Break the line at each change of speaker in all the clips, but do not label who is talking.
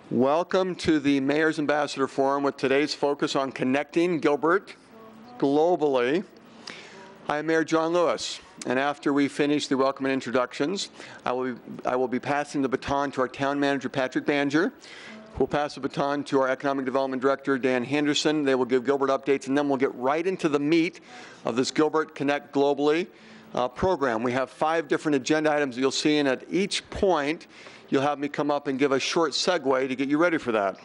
Welcome to the Mayor's Ambassador Forum with today's focus on Connecting Gilbert Globally. I'm Mayor John Lewis, and after we finish the welcome and introductions, I will be passing the baton to our Town Manager, Patrick Banger, who will pass the baton to our Economic Development Director, Dan Henderson. They will give Gilbert updates, and then we'll get right into the meat of this Gilbert Connect Globally program. We have 5 different agenda items that you'll see, and at each point, you'll have me come up and give a short segue to get you ready for that.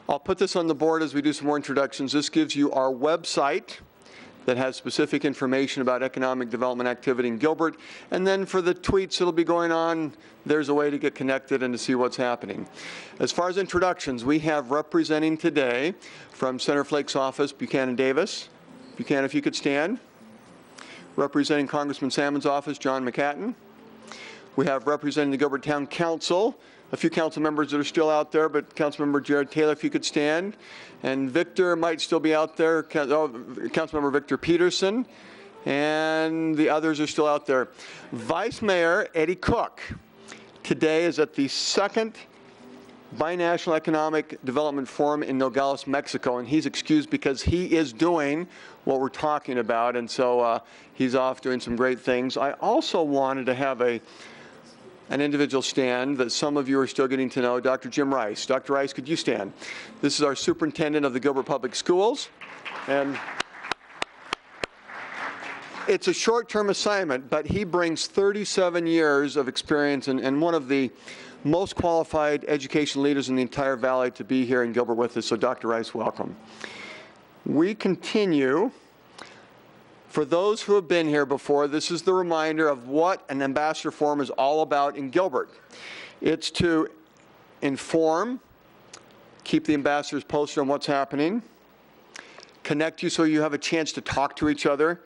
I'll put this on the board as we do some more introductions. This gives you our website that has specific information about economic development activity in Gilbert. And then for the tweets that'll be going on, there's a way to get connected and to see what's happening. As far as introductions, we have representing today from Senator Flake's office, Buchanan Davis. Buchanan, if you could stand. Representing Congressman Salmon's office, John McCatton. We have representing the Gilbert Town Council, a few council members that are still out there, but Councilmember Jared Taylor, if you could stand. And Victor might still be out there, Councilmember Victor Peterson, and the others are still out there. Vice Mayor Eddie Cook today is at the 2nd Binational Economic Development Forum in Nogales, Mexico, and he's excused because he is doing what we're talking about, and so he's off doing some great things. I also wanted to have an individual stand that some of you are still getting to know, Dr. Jim Rice. Dr. Rice, could you stand? This is our superintendent of the Gilbert Public Schools, and it's a short-term assignment, but he brings 37 years of experience and one of the most qualified education leaders in the entire valley to be here in Gilbert with us. So Dr. Rice, welcome. We continue. For those who have been here before, this is the reminder of what an Ambassador Forum is all about in Gilbert. It's to inform, keep the ambassadors posted on what's happening, connect you so you have a chance to talk to each other,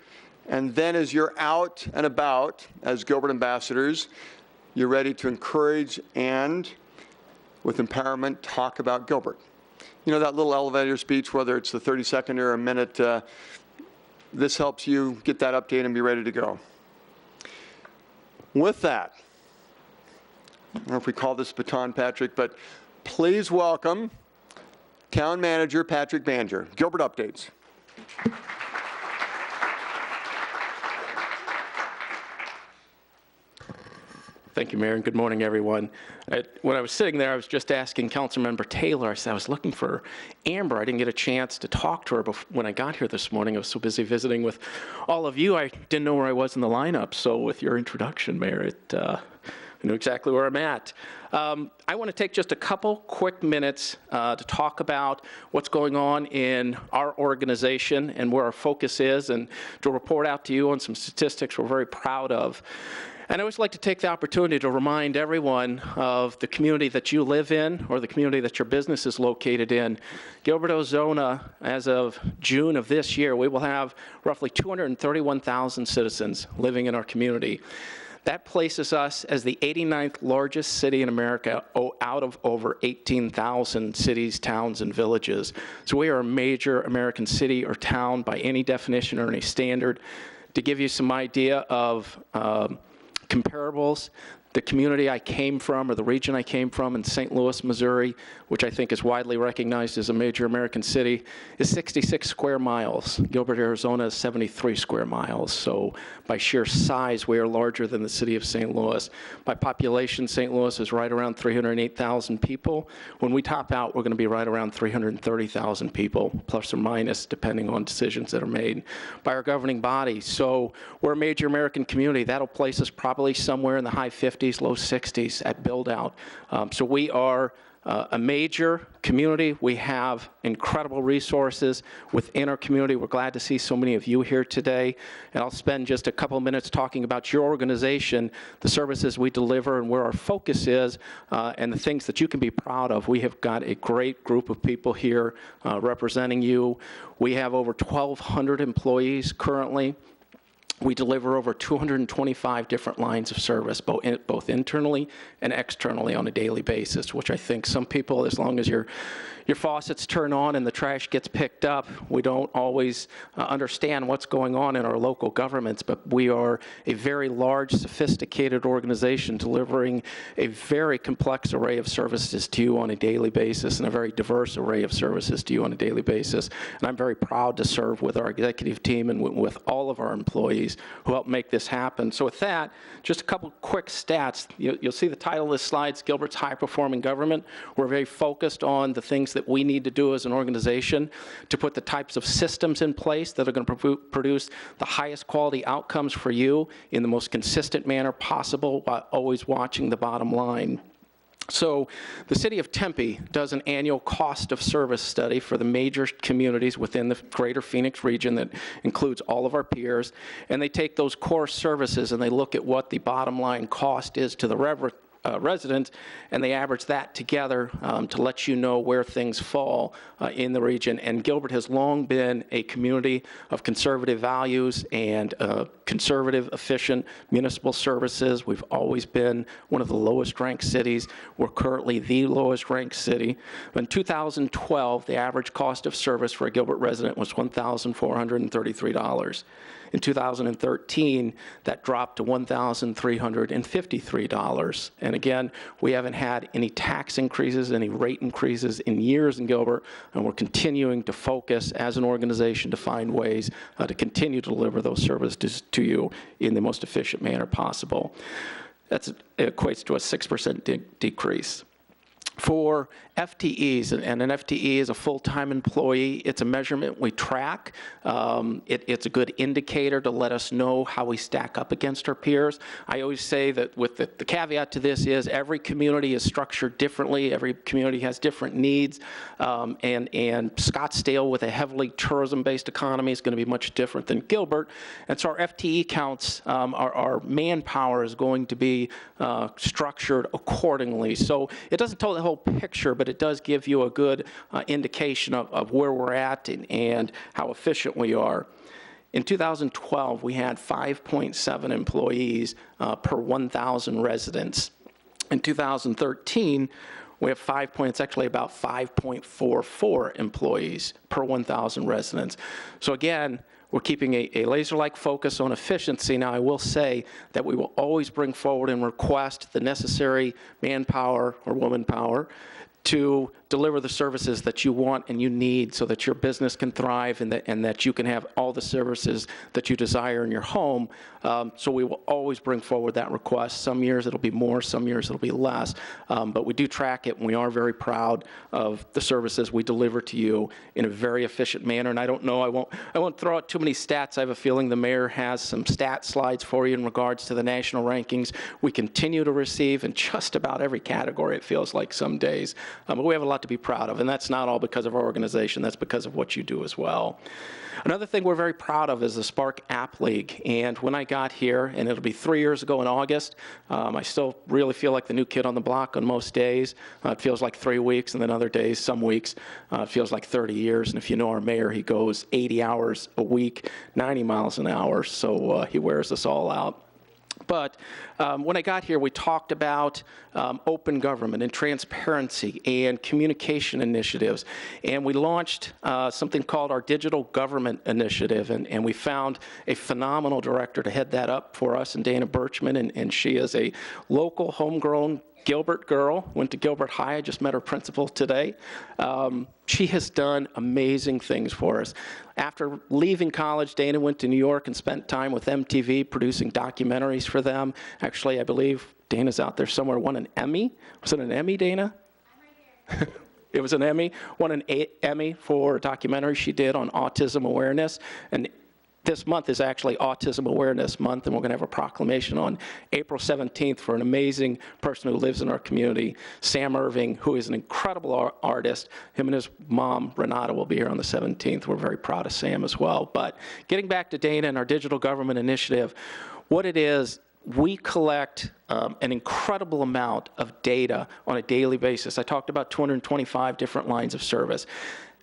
and then as you're out and about as Gilbert ambassadors, you're ready to encourage and, with empowerment, talk about Gilbert. You know that little elevator speech, whether it's the 30-second or a minute, this helps you get that update and be ready to go. With that, I don't know if we call this baton, Patrick, but please welcome Town Manager Patrick Banger. Gilbert updates.
Thank you, Mayor, and good morning, everyone. When I was sitting there, I was just asking Councilmember Taylor, I said I was looking for Amber. I didn't get a chance to talk to her when I got here this morning. I was so busy visiting with all of you, I didn't know where I was in the lineup. So with your introduction, Mayor, I know exactly where I'm at. I want to take just a couple quick minutes to talk about what's going on in our organization and where our focus is, and to report out to you on some statistics we're very proud of. And I always like to take the opportunity to remind everyone of the community that you live in or the community that your business is located in. Gilbert, Arizona, as of June of this year, we will have roughly 231,000 citizens living in our community. That places us as the 89th largest city in America out of over 18,000 cities, towns, and villages. So we are a major American city or town by any definition or any standard. To give you some idea of comparables, the community I came from, or the region I came from in St. Louis, Missouri, which I think is widely recognized as a major American city, is 66 square miles. Gilbert, Arizona is 73 square miles. So by sheer size, we are larger than the city of St. Louis. By population, St. Louis is right around 308,000 people. When we top out, we're going to be right around 330,000 people, plus or minus, depending on decisions that are made by our governing body. So we're a major American community. That'll place us probably somewhere in the high 50s, low 60s at build out. So we are a major community. We have incredible resources within our community. We're glad to see so many of you here today. And I'll spend just a couple minutes talking about your organization, the services we deliver, and where our focus is, and the things that you can be proud of. We have got a great group of people here representing you. We have over 1,200 employees currently. We deliver over 225 different lines of service, both internally and externally on a daily basis, which I think some people, as long as your faucets turn on and the trash gets picked up, we don't always understand what's going on in our local governments, but we are a very large, sophisticated organization delivering a very complex array of services to you on a daily basis and a very diverse array of services to you on a daily basis. And I'm very proud to serve with our executive team and with all of our employees who help make this happen. So with that, just a couple quick stats. You'll see the title of this slide, Gilbert's High Performing Government. We're very focused on the things that we need to do as an organization to put the types of systems in place that are going to produce the highest quality outcomes for you in the most consistent manner possible while always watching the bottom line. So the city of Tempe does an annual cost of service study for the major communities within the greater Phoenix region that includes all of our peers, and they take those core services and they look at what the bottom line cost is to the residents, and they average that together to let you know where things fall in the region. And Gilbert has long been a community of conservative values and conservative, efficient municipal services. We've always been one of the lowest ranked cities. We're currently the lowest ranked city. In 2012, the average cost of service for a Gilbert resident was $1,433. In 2013, that dropped to $1,353. And again, we haven't had any tax increases, any rate increases in years in Gilbert, and we're continuing to focus as an organization to find ways to continue to deliver those services to you in the most efficient manner possible. That equates to a 6% decrease. For FTEs, and an FTE is a full-time employee, it's a measurement we track. It's a good indicator to let us know how we stack up against our peers. I always say that with the caveat to this is every community is structured differently, every community has different needs, and Scottsdale with a heavily tourism-based economy is going to be much different than Gilbert. And so our FTE counts, our manpower is going to be structured accordingly. So it doesn't tell the whole picture, but it does give you a good indication of where we're at and how efficient we are. In 2012, we had 5.7 employees per 1,000 residents. In 2013, we have it's actually about 5.44 employees per 1,000 residents. So again, we're keeping a laser-like focus on efficiency. Now, I will say that we will always bring forward and request the necessary manpower or womanpower to deliver the services that you want and you need so that your business can thrive and that you can have all the services that you desire in your home. So we will always bring forward that request. Some years it'll be more, some years it'll be less, but we do track it, and we are very proud of the services we deliver to you in a very efficient manner. And I don't know, I won't throw out too many stats. I have a feeling the mayor has some stat slides for you in regards to the national rankings we continue to receive in just about every category, it feels like some days. But we have a lot to be proud of, and that's not all because of our organization, that's because of what you do as well. Another thing we're very proud of is the Spark App League, and when I got here, and it'll be 3 years ago in August, I still really feel like the new kid on the block on most days. It feels like 3 weeks, and then other days, some weeks, it feels like 30 years, and if you know our mayor, he goes 80 hours a week, 90 miles an hour, so he wears us all out. But when I got here, we talked about open government and transparency and communication initiatives. And we launched something called our Digital Government Initiative. And we found a phenomenal director to head that up for us, and Dana Birchman. And she is a local, homegrown Gilbert girl, went to Gilbert High. I just met her principal today. She has done amazing things for us. After leaving college, Dana went to New York and spent time with MTV producing documentaries for them. Actually, I believe Dana's out there somewhere, won an Emmy. Was it an Emmy, Dana? I'm right here. It was an Emmy. Won an Emmy for a documentary she did on autism awareness. And this month is actually Autism Awareness Month, and we're going to have a proclamation on April 17th for an amazing person who lives in our community, Sam Irving, who is an incredible artist. Him and his mom, Renata, will be here on the 17th. We're very proud of Sam as well. But getting back to Dana and our Digital Government Initiative, what it is, we collect an incredible amount of data on a daily basis. I talked about 225 different lines of service.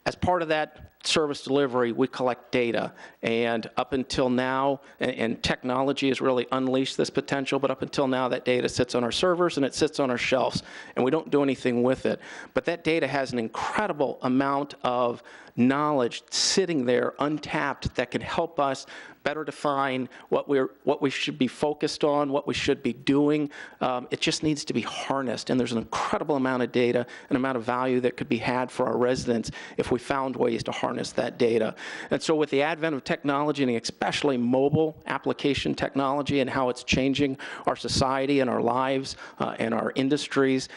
as part of that service delivery, we collect data. And up until now, and technology has really unleashed this potential, but up until now, that data sits on our servers and it sits on our shelves, and we don't do anything with it. But that data has an incredible amount of knowledge sitting there untapped that can help us better define what we should be focused on, what we should be doing. It just needs to be harnessed, and there's an incredible amount of data, an amount of value that could be had for our residents if we found ways to harness that data. And so with the advent of technology, and especially mobile application technology and how it's changing our society and our lives and our industries,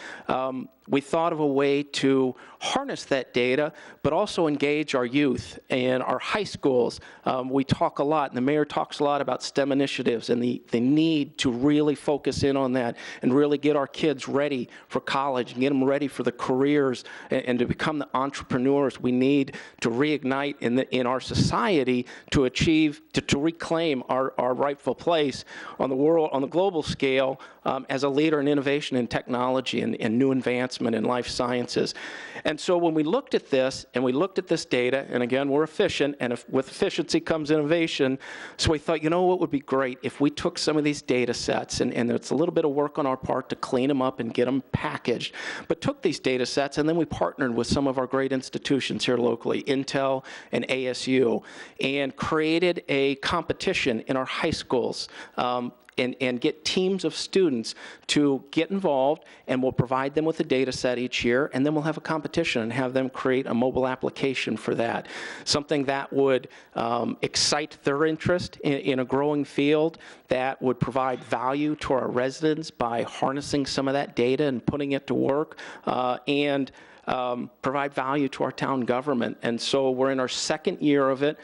we thought of a way to harness that data, but also engage our youth and our high schools. We talk a lot, and the mayor talks a lot about STEM initiatives and the need to really focus in on that and really get our kids ready for college and get them ready for the careers and to become the entrepreneurs we need to reignite in our society to achieve, to reclaim our rightful place on the global scale as a leader in innovation and technology and new advancement in life sciences. And so when we looked at this, and we looked at this data, and again, we're efficient, and with efficiency comes innovation, so we thought, you know what would be great if we took some of these data sets, and it's a little bit of work on our part to clean them up and get them packaged, but took these data sets, and then we partnered with some of our great institutions here locally, Intel and ASU, and created a competition in our high schools and get teams of students to get involved, and we'll provide them with a data set each year, and then we'll have a competition and have them create a mobile application for that. Something that would excite their interest in a growing field, that would provide value to our residents by harnessing some of that data and putting it to work, and provide value to our town government. And so we're in our second year of it.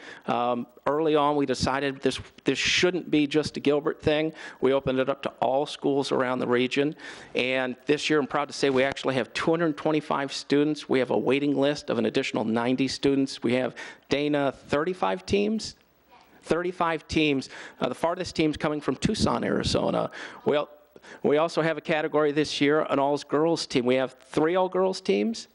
Early on, we decided this shouldn't be just a Gilbert thing. We opened it up to all schools around the region. And this year, I'm proud to say we actually have 225 students. We have a waiting list of an additional 90 students. We have, Dana, 35 teams? 35 teams. The farthest team's coming from Tucson, Arizona. We also have a category this year, an all-girls team. We have 3 all-girls teams.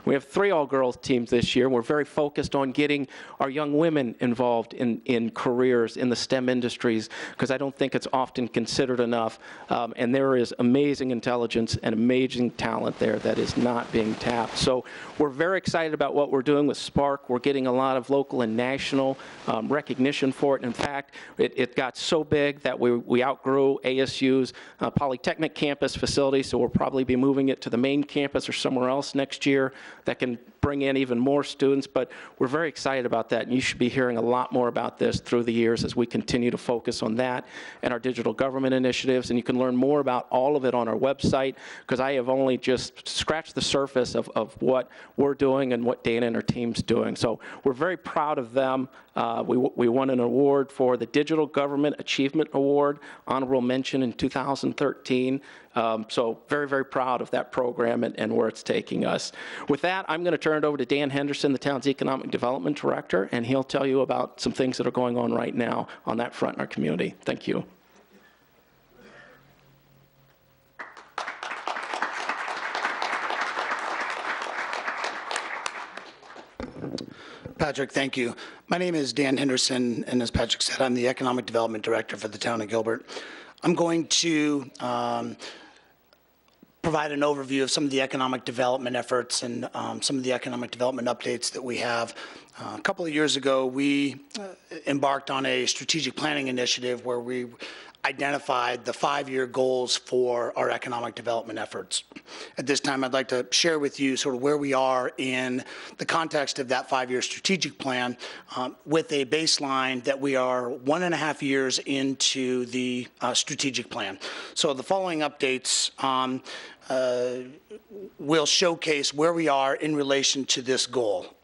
We have 3 all-girls teams this year. We're very focused on getting our young women involved in careers in the STEM industries, because I don't think it's often considered enough. And there is amazing intelligence and amazing talent there that is not being tapped. So we're very excited about what we're doing with Spark. We're getting a lot of local and national recognition for it. In fact, it got so big that we outgrew ASU's Polytechnic campus facility, so we'll probably be moving it to the main campus or somewhere else next year that can bring in even more students, but we're very excited about that, and you should be hearing a lot more about this through the years as we continue to focus on that and our digital government initiatives, and you can learn more about all of it on our website, because I have only just scratched the surface of what we're doing and what Dana and her team's doing. So we're very proud of them. We won an award for the Digital Government Achievement Award, honorable mention in 2013. So very, very proud of that program and where it's taking us. With that, I'm going to turn it over to Dan Henderson, the town's Economic Development Director, and he'll tell you about some things that are going on right now on that front in our community. Thank you.
Patrick, thank you. My name is Dan Henderson, and as Patrick said, I'm the Economic Development Director for the town of Gilbert. I'm going to provide an overview of some of the economic development efforts and some of the economic development updates that we have. A couple of years ago, we embarked on a strategic planning initiative where we identified the 5-year goals for our economic development efforts. At this time, I'd like to share with you sort of where we are in the context of that 5-year strategic plan with a baseline that we are 1.5 years into the strategic plan. So the following updates will showcase where we are in relation to this goal.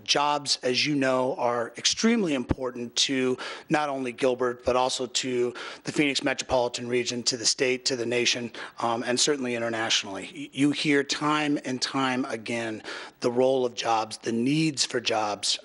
Jobs, as you know, are extremely important to not only Gilbert, but also to the Phoenix metropolitan region, to the state, to the nation, and certainly internationally. You hear time and time again the role of jobs, the needs for jobs,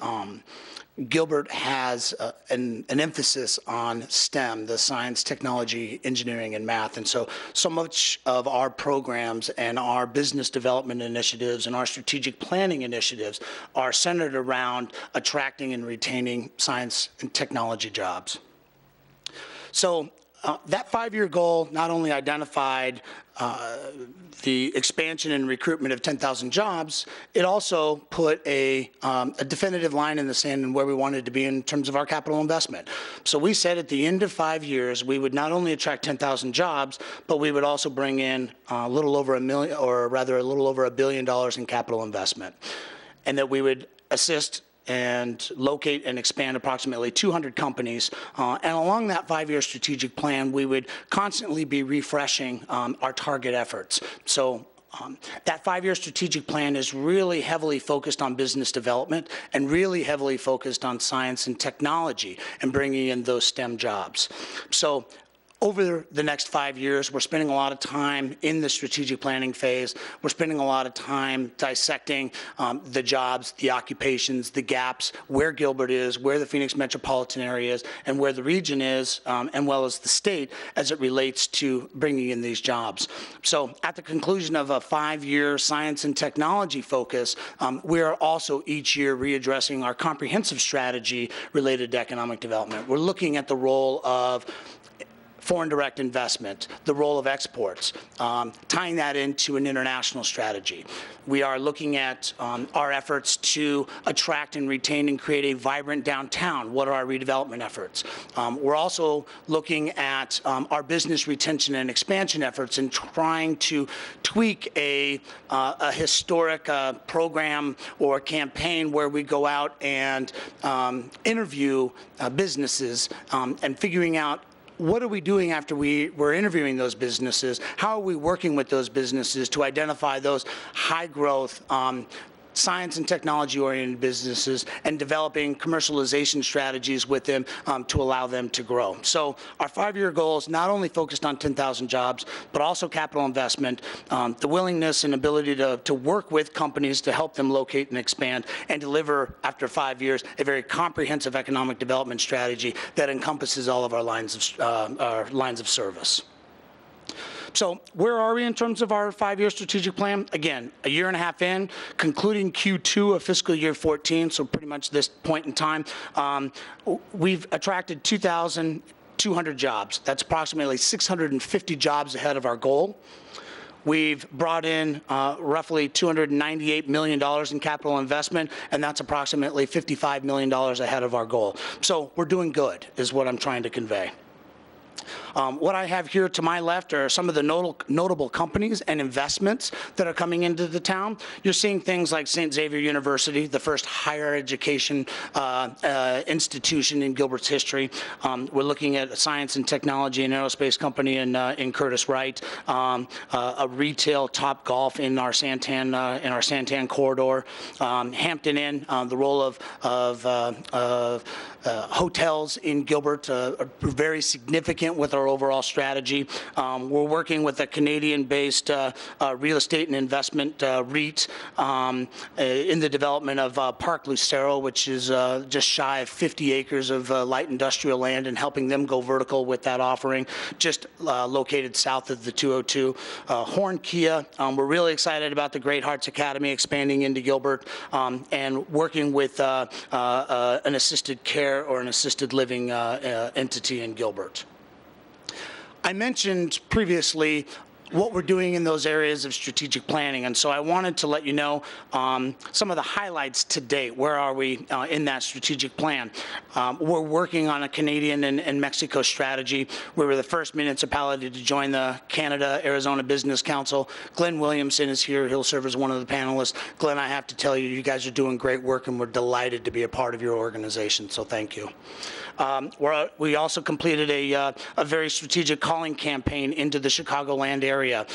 Gilbert has an emphasis on STEM, the science, technology, engineering, and math. And so much of our programs and our business development initiatives and our strategic planning initiatives are centered around attracting and retaining science and technology jobs. So that 5-year goal not only identified the expansion and recruitment of 10,000 jobs, it also put a definitive line in the sand in where we wanted to be in terms of our capital investment. So we said at the end of 5 years, we would not only attract 10,000 jobs, but we would also bring in a little over $1 billion in capital investment, and that we would assist and locate and expand approximately 200 companies. And along that 5-year strategic plan, we would constantly be refreshing our target efforts. So that 5-year strategic plan is really heavily focused on business development and really heavily focused on science and technology and bringing in those STEM jobs. So over the next 5 years, we're spending a lot of time in the strategic planning phase. We're spending a lot of time dissecting the jobs, the occupations, the gaps, where Gilbert is, where the Phoenix metropolitan area is, and where the region is, and well as the state as it relates to bringing in these jobs. So at the conclusion of a 5-year science and technology focus, we are also each year readdressing our comprehensive strategy related to economic development. We're looking at the role of foreign direct investment, the role of exports, tying that into an international strategy. We are looking at our efforts to attract and retain and create a vibrant downtown. What are our redevelopment efforts? We're also looking at our business retention and expansion efforts and trying to tweak a historic program or campaign where we go out and interview businesses and figuring out what are we doing after we're interviewing those businesses? How are we working with those businesses to identify those high growth science and technology-oriented businesses and developing commercialization strategies with them to allow them to grow. So our 5-year goal is not only focused on 10,000 jobs, but also capital investment, the willingness and ability to work with companies to help them locate and expand and deliver, after 5 years, a very comprehensive economic development strategy that encompasses all of our lines of service. So where are we in terms of our 5-year strategic plan? Again, a year and a half in, concluding Q2 of fiscal year 14, so pretty much this point in time, we've attracted 2,200 jobs. That's approximately 650 jobs ahead of our goal. We've brought in roughly $298 million in capital investment, and that's approximately $55 million ahead of our goal. So we're doing good, is what I'm trying to convey. What I have here to my left are some of the notable companies and investments that are coming into the town. You're seeing things like St. Xavier University, the first higher education institution in Gilbert's history. We're looking at a science and technology and aerospace company in Curtis Wright, a retail Top Golf in our Santan corridor, Hampton Inn, the role of hotels in Gilbert are very significant with our overall strategy. We're working with a Canadian-based real estate and investment REIT in the development of Park Lucero, which is just shy of 50 acres of light industrial land, and helping them go vertical with that offering, just located south of the 202. Horn Kia, we're really excited about the Great Hearts Academy expanding into Gilbert and working with an assisted care or an assisted living entity in Gilbert. I mentioned previously what we're doing in those areas of strategic planning, and so I wanted to let you know some of the highlights to date. Where are we in that strategic plan? We're working on a Canadian and Mexico strategy. We were the first municipality to join the Canada-Arizona Business Council. Glenn Williamson is here. He'll serve as one of the panelists. Glenn, I have to tell you, you guys are doing great work, and we're delighted to be a part of your organization, so thank you. We also completed a very strategic calling campaign into the Chicagoland area area.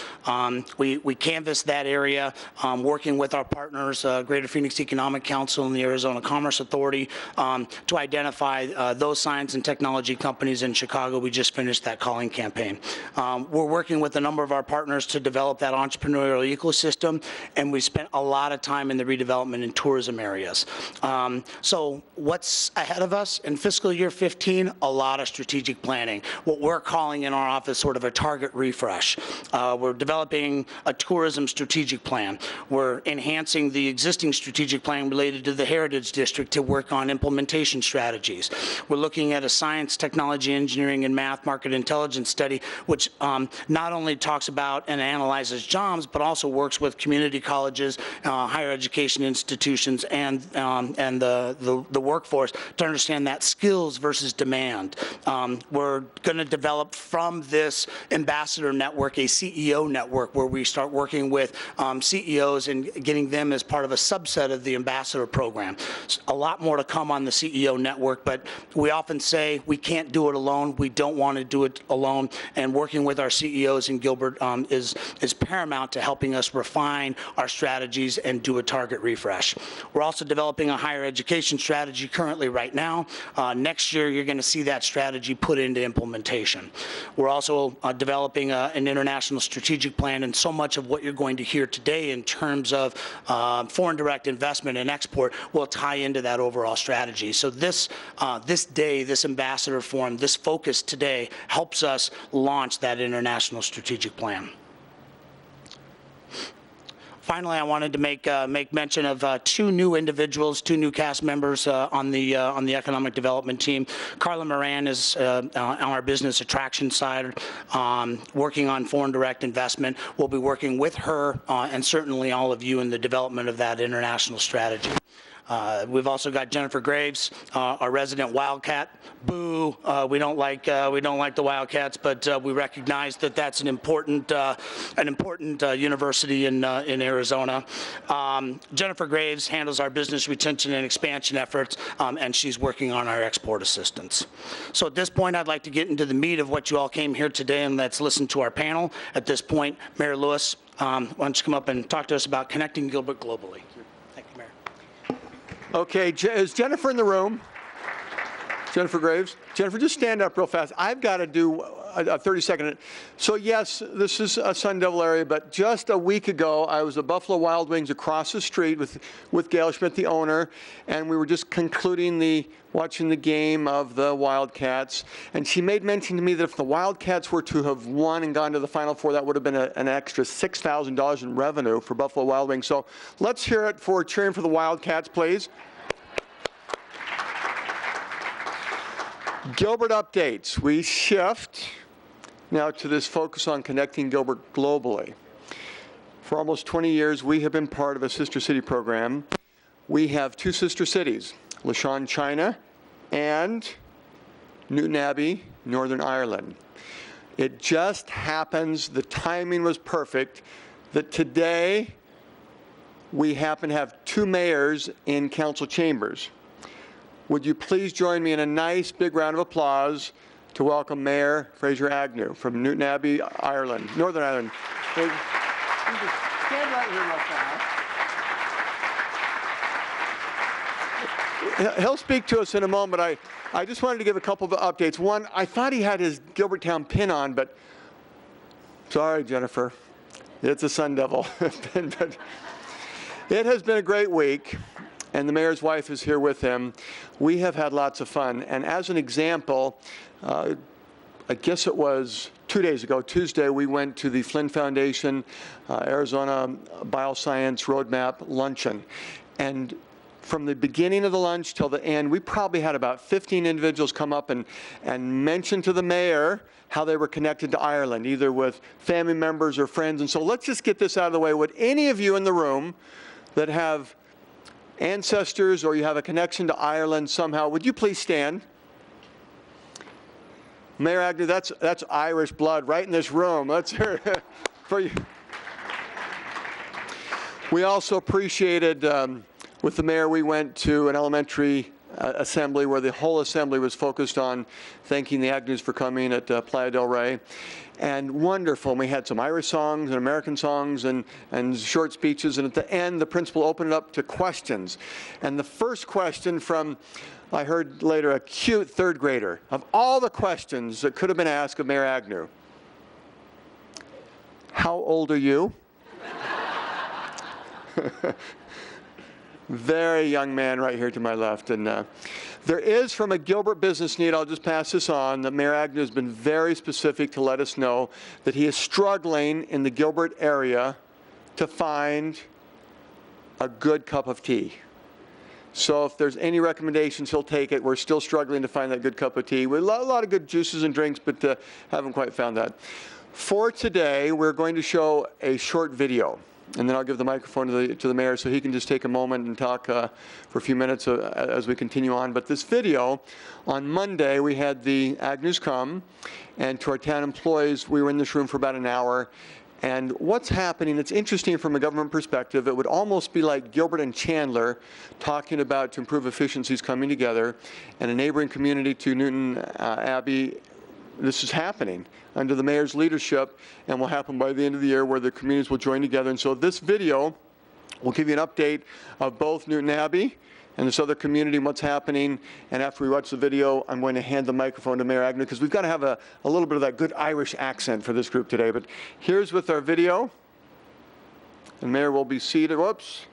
We canvassed that area, working with our partners, Greater Phoenix Economic Council and the Arizona Commerce Authority, to identify those science and technology companies in Chicago. We just finished that calling campaign. We're working with a number of our partners to develop that entrepreneurial ecosystem, and we spent a lot of time in the redevelopment and tourism areas. So what's ahead of us in fiscal year 15? A lot of strategic planning. What we're calling in our office sort of a target refresh. We're developing a tourism strategic plan. We're enhancing the existing strategic plan related to the Heritage District to work on implementation strategies. We're looking at a science, technology, engineering, and math market intelligence study, which not only talks about and analyzes jobs, but also works with community colleges, higher education institutions, and the workforce to understand that skills versus demand. We're going to develop from this ambassador network a CEO network where we start working with CEOs and getting them as part of a subset of the ambassador program. A lot more to come on the CEO network, but we often say we can't do it alone. We don't want to do it alone, and working with our CEOs in Gilbert is paramount to helping us refine our strategies and do a target refresh. We're also developing a higher education strategy currently right now. Next year, you're going to see that strategy put into implementation. We're also developing an international strategic plan, and so much of what you're going to hear today in terms of foreign direct investment and export will tie into that overall strategy. So this day, this ambassador forum, this focus today helps us launch that international strategic plan. Finally, I wanted to make mention of two new individuals, two new cast members on the economic development team. Carla Moran is on our business attraction side, working on foreign direct investment. We'll be working with her and certainly all of you in the development of that international strategy. We've also got Jennifer Graves, our resident Wildcat. Boo! We don't like the Wildcats, but we recognize that that's an important university in Arizona. Jennifer Graves handles our business retention and expansion efforts, and she's working on our export assistance. So at this point, I'd like to get into the meat of what you all came here today, and let's listen to our panel. At this point, Mayor Lewis, why don't you come up and talk to us about Connecting Gilbert Globally?
Okay, is Jennifer in the room? Jennifer Graves? Jennifer, just stand up real fast. I've got to do a 30-second. So yes, this is a Sun Devil area, but just a week ago, I was at Buffalo Wild Wings across the street with Gail Schmidt, the owner, and we were just concluding watching the game of the Wildcats, and she made mention to me that if the Wildcats were to have won and gone to the Final Four, that would have been an extra $6,000 in revenue for Buffalo Wild Wings. So let's hear it for cheering for the Wildcats, please. Gilbert updates. We shift now to this focus on Connecting Gilbert Globally. For almost 20 years, we have been part of a sister city program. We have two sister cities, Lishan, China, and Newton Abbey, Northern Ireland. It just happens, the timing was perfect, that today we happen to have two mayors in council chambers. Would you please join me in a nice big round of applause to welcome Mayor Fraser Agnew from Newton Abbey, Ireland, Northern Ireland. Stand right here real fast. He'll speak to us in a moment. I just wanted to give a couple of updates. One, I thought he had his Gilbertown pin on, but sorry, Jennifer. It's a Sun Devil. But it has been a great week, and the mayor's wife is here with him. We have had lots of fun, and as an example, I guess it was 2 days ago, Tuesday, we went to the Flynn Foundation Arizona Bioscience Roadmap Luncheon. And from the beginning of the lunch till the end, we probably had about 15 individuals come up and mention to the mayor how they were connected to Ireland, either with family members or friends. And so let's just get this out of the way. Would any of you in the room that have ancestors or you have a connection to Ireland somehow, would you please stand? Mayor Agnew, that's Irish blood right in this room. Let's hear it for you. We also appreciated, with the mayor, we went to an elementary assembly where the whole assembly was focused on thanking the Agnews for coming at Playa del Rey. And wonderful. And we had some Irish songs and American songs and short speeches. And at the end, the principal opened it up to questions. And the first question from, I heard later, a cute third grader, of all the questions that could have been asked of Mayor Agnew. How old are you? Very young man right here to my left. And there is, from a Gilbert business need, I'll just pass this on, that Mayor Agnew has been very specific to let us know that he is struggling in the Gilbert area to find a good cup of tea. So if there's any recommendations, he'll take it. We're still struggling to find that good cup of tea. We have a lot of good juices and drinks, but haven't quite found that. For today, we're going to show a short video. And then I'll give the microphone to the mayor so he can just take a moment and talk for a few minutes as we continue on. But this video, on Monday, we had the Agnews come, and to our town employees, we were in this room for about an hour. And what's happening, it's interesting from a government perspective. It would almost be like Gilbert and Chandler talking about to improve efficiencies coming together, and a neighboring community to Newton Abbey. This is happening under the mayor's leadership and will happen by the end of the year where the communities will join together. And so this video will give you an update of both Newton Abbey and this other community and what's happening. And after we watch the video, I'm going to hand the microphone to Mayor Agnew because we've got to have a little bit of that good Irish accent for this group today. But here's with our video. And Mayor will be seated. Whoops.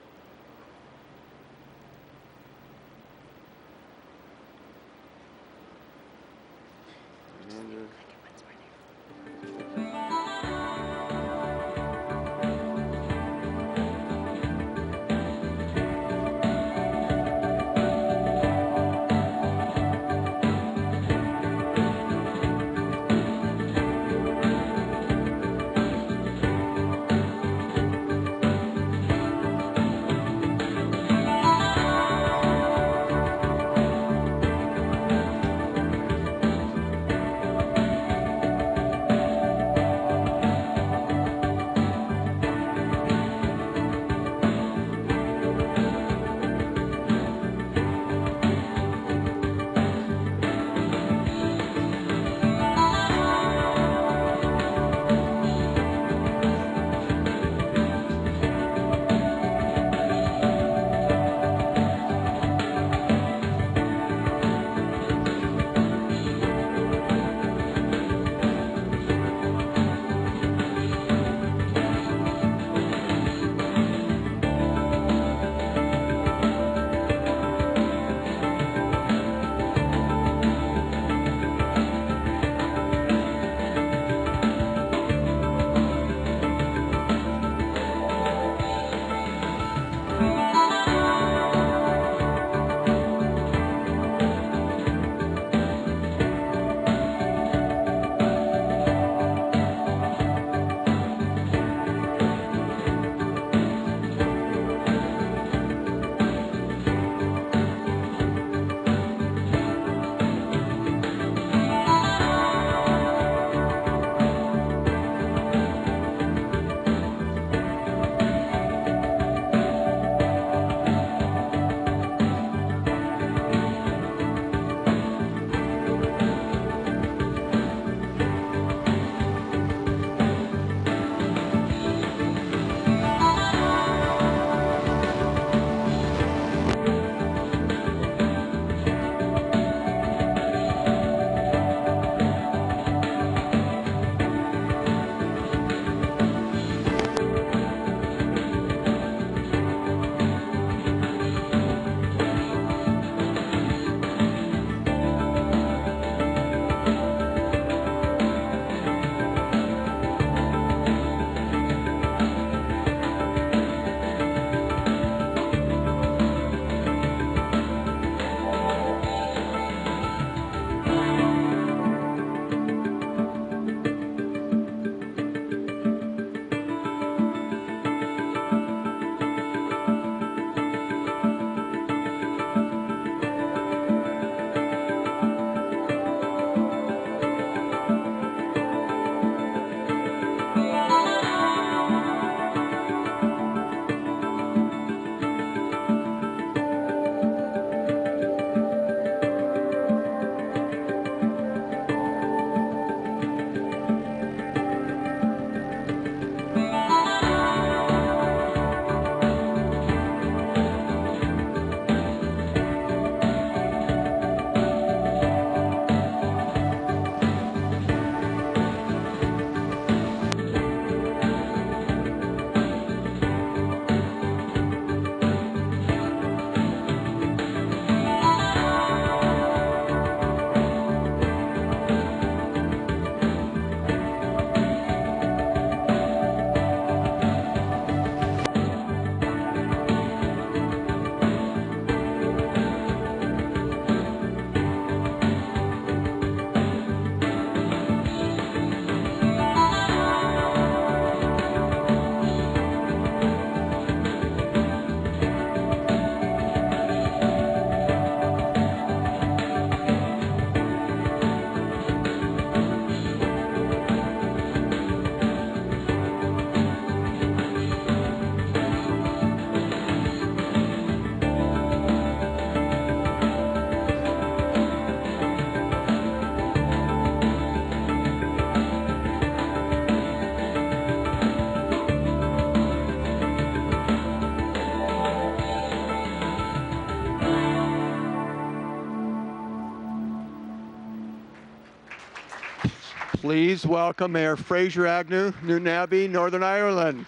Please welcome Mayor Fraser Agnew, Newton Abbey, Northern Ireland.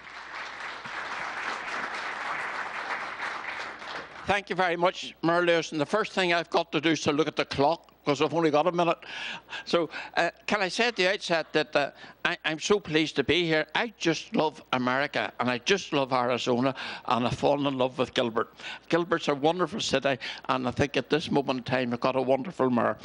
Thank you very much, Mayor Lewis. And the first thing I've got to do is to look at the clock, because I've only got a minute. So can I say at the outset that I'm so pleased to be here. I just love America, and I just love Arizona, and I've fallen in love with Gilbert. Gilbert's a wonderful city, and I think at this moment in time, we've got a wonderful mayor.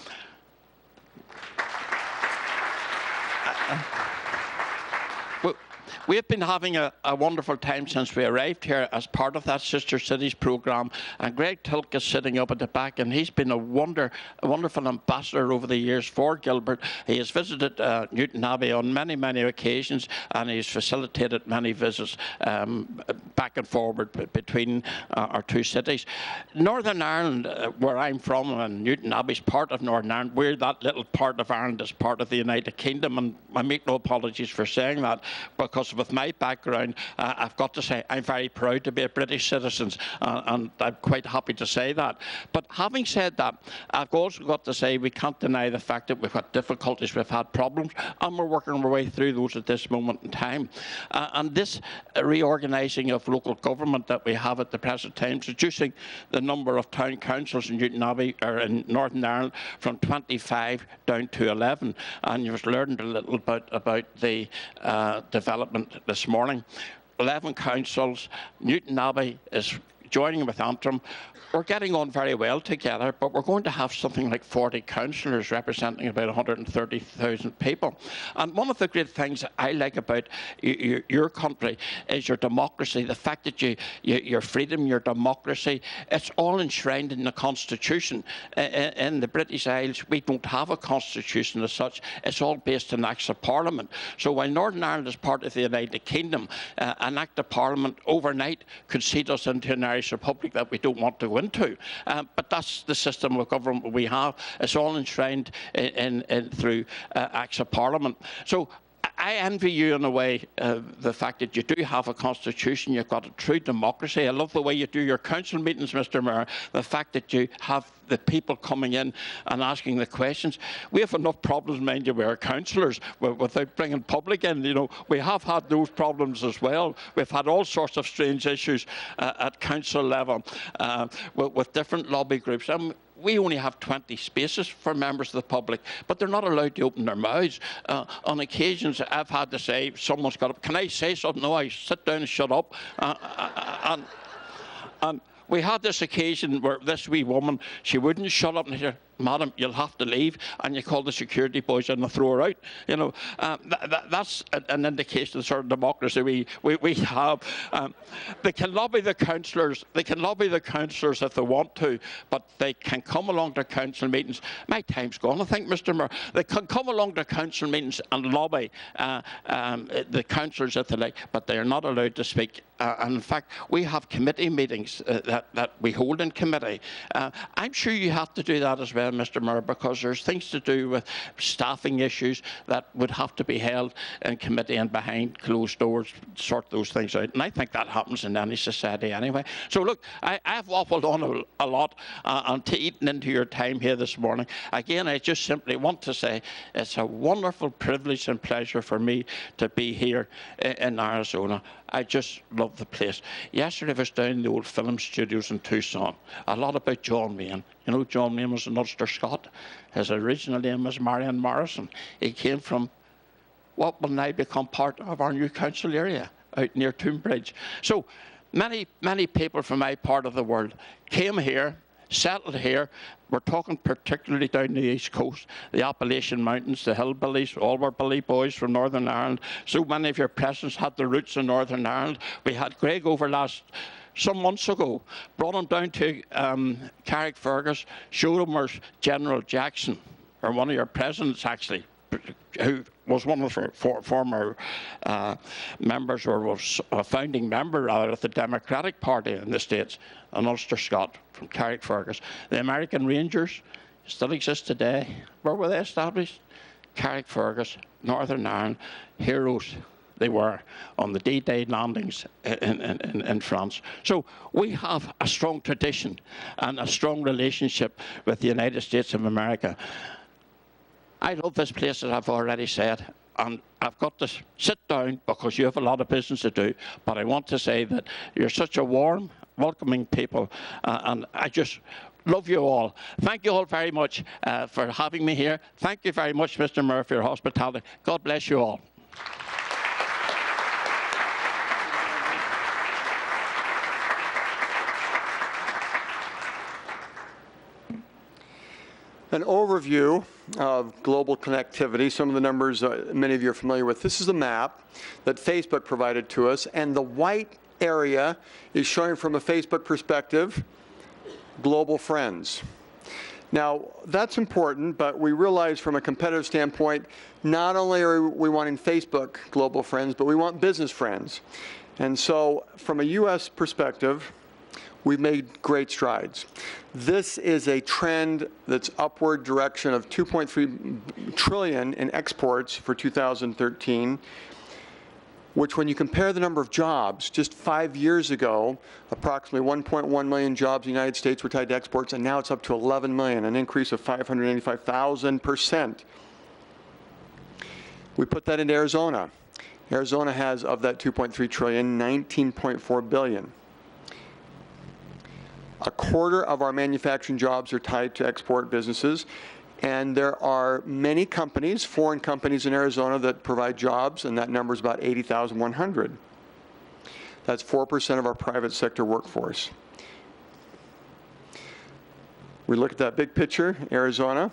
We've been having a wonderful time since we arrived here as part of that Sister Cities programme. And Greg Tilk is sitting up at the back, and he's been a wonderful ambassador over the years for Gilbert. He has visited Newton Abbey on many, many occasions, and he's facilitated many visits back and forward between our two cities. Northern Ireland, where I'm from, and Newton Abbey's part of Northern Ireland, we're that little part of Ireland as part of the United Kingdom, and I make no apologies for saying that, because with my background, I've got to say I'm very proud to be a British citizen, and I'm quite happy to say that. But having said that, I've also got to say we can't deny the fact that we've had difficulties, we've had problems, and we're working our way through those at this moment in time. And this reorganising of local government that we have at the present time, reducing the number of town councils in Newton Abbey or in Northern Ireland from 25 down to 11, and you've learned a little bit about the development this morning. 11 councils, Newton Abbey is joining with Antrim. We're getting on very well together, but we're going to have something like 40 councillors representing about 130,000 people. And one of the great things I like about your country is your democracy, the fact that your freedom, your democracy, it's all enshrined in the Constitution. In the British Isles, we don't have a constitution as such. It's all based on acts of Parliament. So while Northern Ireland is part of the United Kingdom, an act of Parliament overnight could seat us into an Irish Republic that we don't want to go into. But that's the system of government we have. It's all enshrined through acts of Parliament. So I envy you in a way, the fact that you do have a constitution, you've got a true democracy. I love the way you do your council meetings, Mr. Mayor, the fact that you have the people coming in and asking the questions. We have enough problems, mind you, with our councillors without bringing public in. You know, we have had those problems as well. We've had all sorts of strange issues at council level with different lobby groups. We only have 20 spaces for members of the public, but they're not allowed to open their mouths. On occasions, I've had to say, someone's got up, can I say something? No, I sit down and shut up. And we had this occasion where this wee woman, she wouldn't shut up and she said, Madam, you'll have to leave, and you call the security boys and they throw her out. You know, that's an indication of the sort of democracy we have. They can lobby the councillors. They can lobby the councillors if they want to, but they can come along to council meetings. My time's gone, I think, Mr. Mayor. They can come along to council meetings and lobby the councillors if they like, but they are not allowed to speak. And in fact, we have committee meetings that we hold in committee. I'm sure you have to do that as well, Mr. Mayor, because there's things to do with staffing issues that would have to be held in committee and behind closed doors, sort those things out. And I think that happens in any society anyway. So look, I've waffled on a lot and eaten into your time here this morning. Again, I just simply want to say it's a wonderful privilege and pleasure for me to be here in Arizona. I just love the place. Yesterday I was down in the old film studios in Tucson. A lot about John Wayne. You know, John Wayne was an Ulster Scot. His original name was Marion Morrison. He came from what will now become part of our new council area out near Tombridge. So many people from my part of the world came here, settled here. We're talking particularly down the East Coast, the Appalachian Mountains, the hillbillies, all were Billy boys from Northern Ireland. So many of your presidents had their roots in Northern Ireland. We had Greg over some months ago, brought him down to Carrickfergus, showed him where General Jackson, or one of your presidents actually, who was one of the former members, or was a founding member rather, of the Democratic Party in the States, an Ulster Scot from Carrickfergus. The American Rangers still exist today. Where were they established? Carrickfergus, Northern Ireland, heroes they were on the D-Day landings in France. So we have a strong tradition and a strong relationship with the United States of America. I love this place, as I've already said, and I've got to sit down because you have a lot of business to do, but I want to say that you're such a warm, welcoming people, and I just love you all. Thank you all very much for having me here. Thank you very much, Mr. Mayor, for your hospitality. God bless you all.
An overview of global connectivity, some of the numbers many of you are familiar with. This is a map that Facebook provided to us, and the white area is showing from a Facebook perspective global friends. Now, that's important, but we realize from a competitive standpoint, not only are we wanting Facebook global friends, but we want business friends. And so from a U.S. perspective, we've made great strides. This is a trend that's upward direction of 2.3 trillion in exports for 2013, which when you compare the number of jobs, just 5 years ago, approximately 1.1 million jobs in the United States were tied to exports, and now it's up to 11 million, an increase of 585,000%. We put that into Arizona. Arizona has, of that 2.3 trillion, 19.4 billion. A quarter of our manufacturing jobs are tied to export businesses, and there are many companies, foreign companies in Arizona that provide jobs, and that number is about 80,100. That's 4% of our private sector workforce. We look at that big picture, Arizona.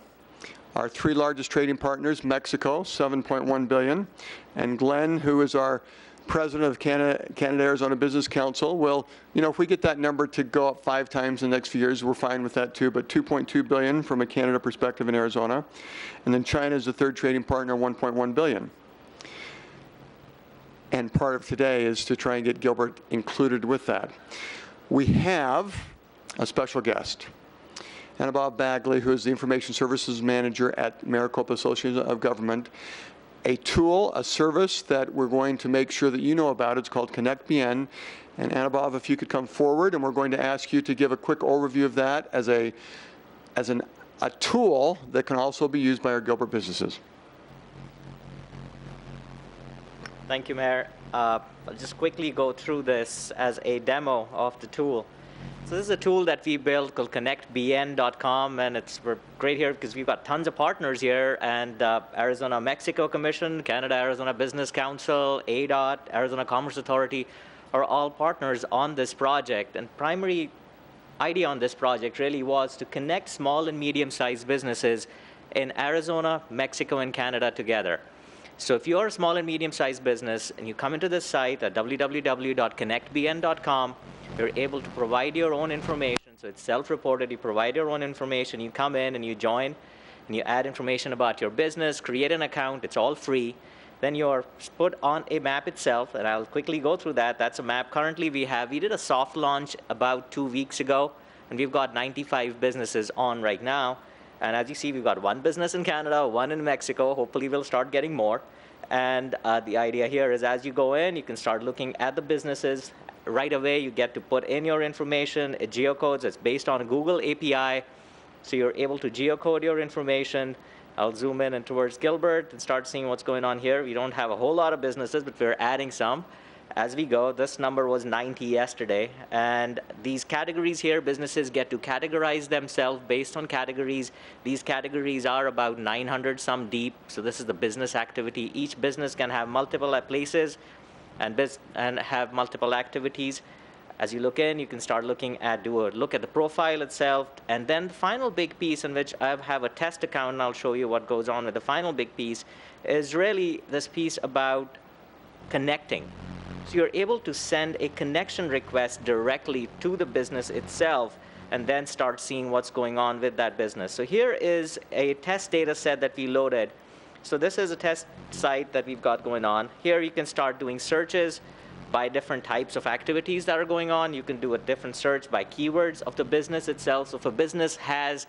Our three largest trading partners, Mexico, 7.1 billion, and Glenn, who is our president of Canada-Arizona Business Council, will, if we get that number to go up 5 times in the next few years, we're fine with that too, but 2.2 billion from a Canada perspective in Arizona. And then China is the third trading partner, 1.1 billion. And part of today is to try and get Gilbert included with that. We have a special guest, Annabelle Bagley, who is the Information Services Manager at Maricopa Association of Government. A tool, a service that we're going to make sure that you know about. It's called ConnectBN. And Annabelle, if you could come forward, and we're going to ask you to give a quick overview of that as a tool that can also be used by our Gilbert businesses.
Thank you, Mayor. I'll just quickly go through this as a demo of the tool. So this is a tool that we built called ConnectBN.com, and we're great here because we've got tons of partners here, and Arizona-Mexico Commission, Canada-Arizona Business Council, ADOT, Arizona Commerce Authority are all partners on this project. And primary idea on this project really was to connect small and medium-sized businesses in Arizona, Mexico, and Canada together. So if you're a small and medium-sized business and you come into this site at www.connectbn.com, you're able to provide your own information. So it's self-reported. You provide your own information. You come in and you join, and you add information about your business, create an account. It's all free. Then you're put on a map itself, and I'll quickly go through that. That's a map currently we did a soft launch about 2 weeks ago, and we've got 95 businesses on right now. And as you see, we've got 1 business in Canada, 1 in Mexico. Hopefully, we'll start getting more. And the idea here is as you go in, you can start looking at the businesses. Right away, you get to put in your information. It geocodes. It's based on a Google API. So you're able to geocode your information. I'll zoom in and towards Gilbert and start seeing what's going on here. We don't have a whole lot of businesses, but we're adding some as we go. This number was 90 yesterday. And these categories here, businesses get to categorize themselves based on categories. These categories are about 900 some deep. So this is the business activity. Each business can have multiple places and have multiple activities. As you look in, you can start looking at, look at the profile itself. And then the final big piece in which I have a test account, and I'll show you what goes on with the final big piece, is really this piece about connecting. So you're able to send a connection request directly to the business itself and then start seeing what's going on with that business. So here is a test data set that we loaded. So this is a test site that we've got going on. Here you can start doing searches by different types of activities that are going on. You can do a different search by keywords of the business itself. So if a business has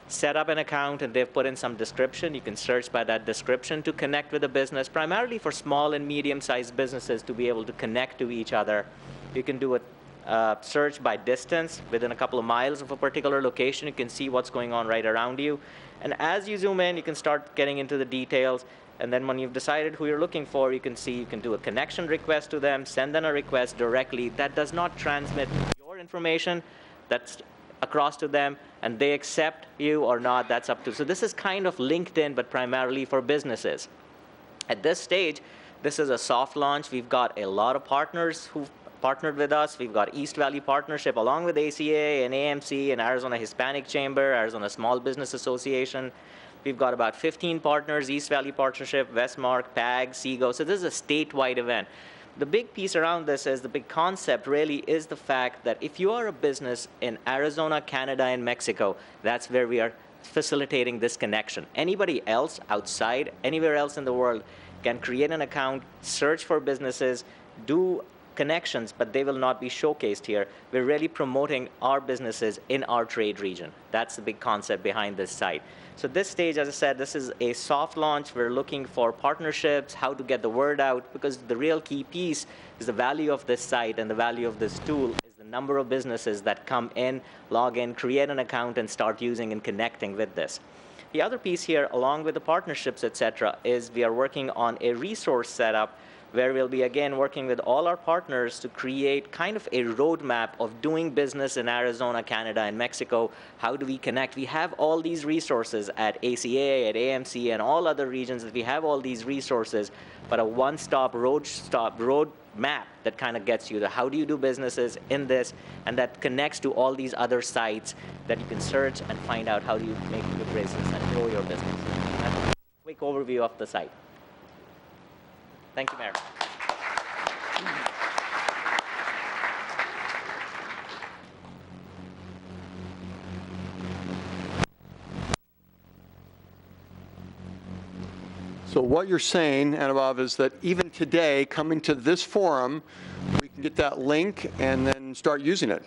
set up an account and they've put in some description, you can search by that description to connect with the business, primarily for small and medium-sized businesses to be able to connect to each other. You can do search by distance within a couple of miles of a particular location. You can see what's going on right around you. And as you zoom in, you can start getting into the details. And then when you've decided who you're looking for, you can see you can do a connection request to them, send them a request directly. That does not transmit your information. That's across to them, and they accept you or not, that's up to. So this is kind of LinkedIn, but primarily for businesses. At this stage, this is a soft launch. We've got a lot of partners who've partnered with us. We've got East Valley Partnership along with ACA and AMC and Arizona Hispanic Chamber, Arizona Small Business Association. We've got about 15 partners, East Valley Partnership, Westmark, PAG, SEGO. So this is a statewide event. The big piece around this is, the big concept really is the fact that if you are a business in Arizona, Canada, and Mexico, that's where we are facilitating this connection. Anybody else outside, anywhere else in the world, can create an account, search for businesses, do connections, but they will not be showcased here. We're really promoting our businesses in our trade region. That's the big concept behind this site. So this stage, as I said, this is a soft launch. We're looking for partnerships, how to get the word out, because the real key piece is the value of this site and the value of this tool is the number of businesses that come in, log in, create an account, and start using and connecting with this. The other piece here, along with the partnerships, et cetera, is we are working on a resource setup where we'll be, again, working with all our partners to create kind of a roadmap of doing business in Arizona, Canada, and Mexico. How do we connect? We have all these resources at ACA, at AMC, and all other regions. We have all these resources, but a one-stop road map that kind of gets you to how do you do businesses in this, and that connects to all these other sites that you can search and find out how do you make your business and grow your business. That's a quick overview of the site. Thank you, Mayor.
So what you're saying, Anubhav, is that even today, coming to this forum, we can get that link and then start using it.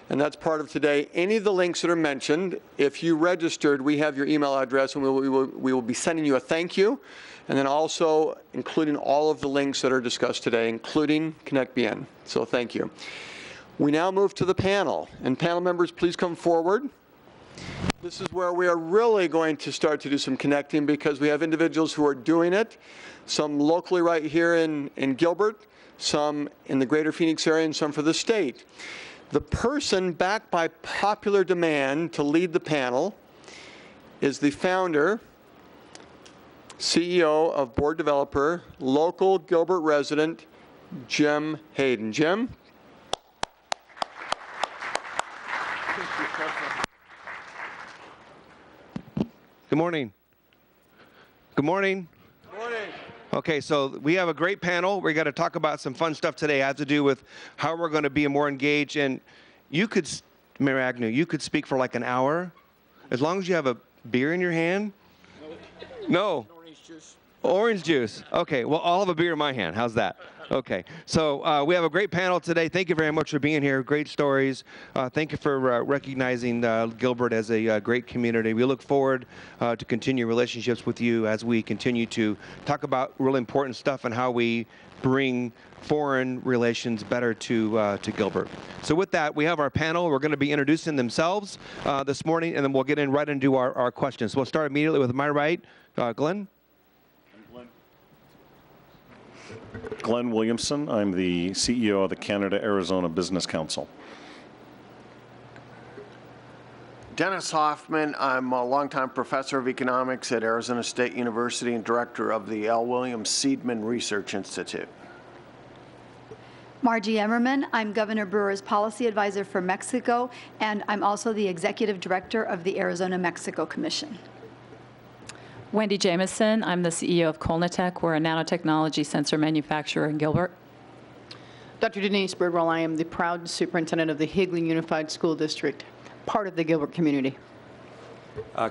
And that's part of today. Any of the links that are mentioned, if you registered, we have your email address, and we will be sending you a thank you, and then also including all of the links that are discussed today, including ConnectBN. So thank you. We now move to the panel. And panel members, please come forward. This is where we are really going to start to do some connecting, because we have individuals who are doing it, some locally right here in Gilbert, some in the greater Phoenix area, and some for the state. The person backed by popular demand to lead the panel is the founder, CEO of Board Developer, local Gilbert resident, Jim Hayden. Jim?
Good morning. Good morning.
Good morning.
Okay, so we have a great panel. We're going to talk about some fun stuff today. It has to do with how we're going to be more engaged. And you could, Mayor Agnew, you could speak for like an hour, as long as you have a beer in your hand. No. Orange juice. Orange juice. Okay, well, I'll have a beer in my hand. How's that? Okay, so we have a great panel today. Thank you very much for being here. Great stories. Thank you for recognizing Gilbert as a great community. We look forward to continue relationships with you as we continue to talk about really important stuff and how we bring foreign relations better to Gilbert. So with that, we have our panel. We're going to be introducing themselves this morning, and then we'll get in right into our questions. So we'll start immediately with my right, Glenn.
Glenn Williamson. I'm the CEO of the Canada-Arizona Business Council.
Dennis Hoffman. I'm a longtime professor of economics at Arizona State University and director of the L. William Seidman Research Institute.
Margie Emmerman. I'm Governor Brewer's policy advisor for Mexico, and I'm also the executive director of the Arizona-Mexico Commission.
Wendy Jamison. I'm the CEO of Colnatech. We're a nanotechnology sensor manufacturer in Gilbert.
Dr. Denise Birdwell. I am the proud superintendent of the Higley Unified School District, part of the Gilbert community.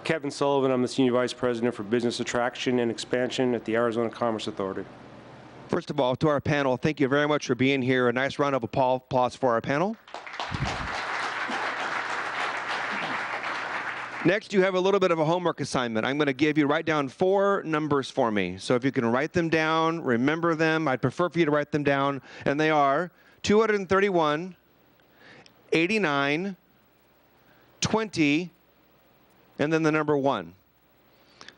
Kevin Sullivan. I'm the Senior Vice President for Business Attraction and Expansion at the Arizona Commerce Authority.
First of all, to our panel, thank you very much for being here. A nice round of applause for our panel. Next, you have a little bit of a homework assignment. I'm going to give you, write down 4 numbers for me. So if you can write them down, remember them. I'd prefer for you to write them down. And they are 231, 89, 20, and then the number 1.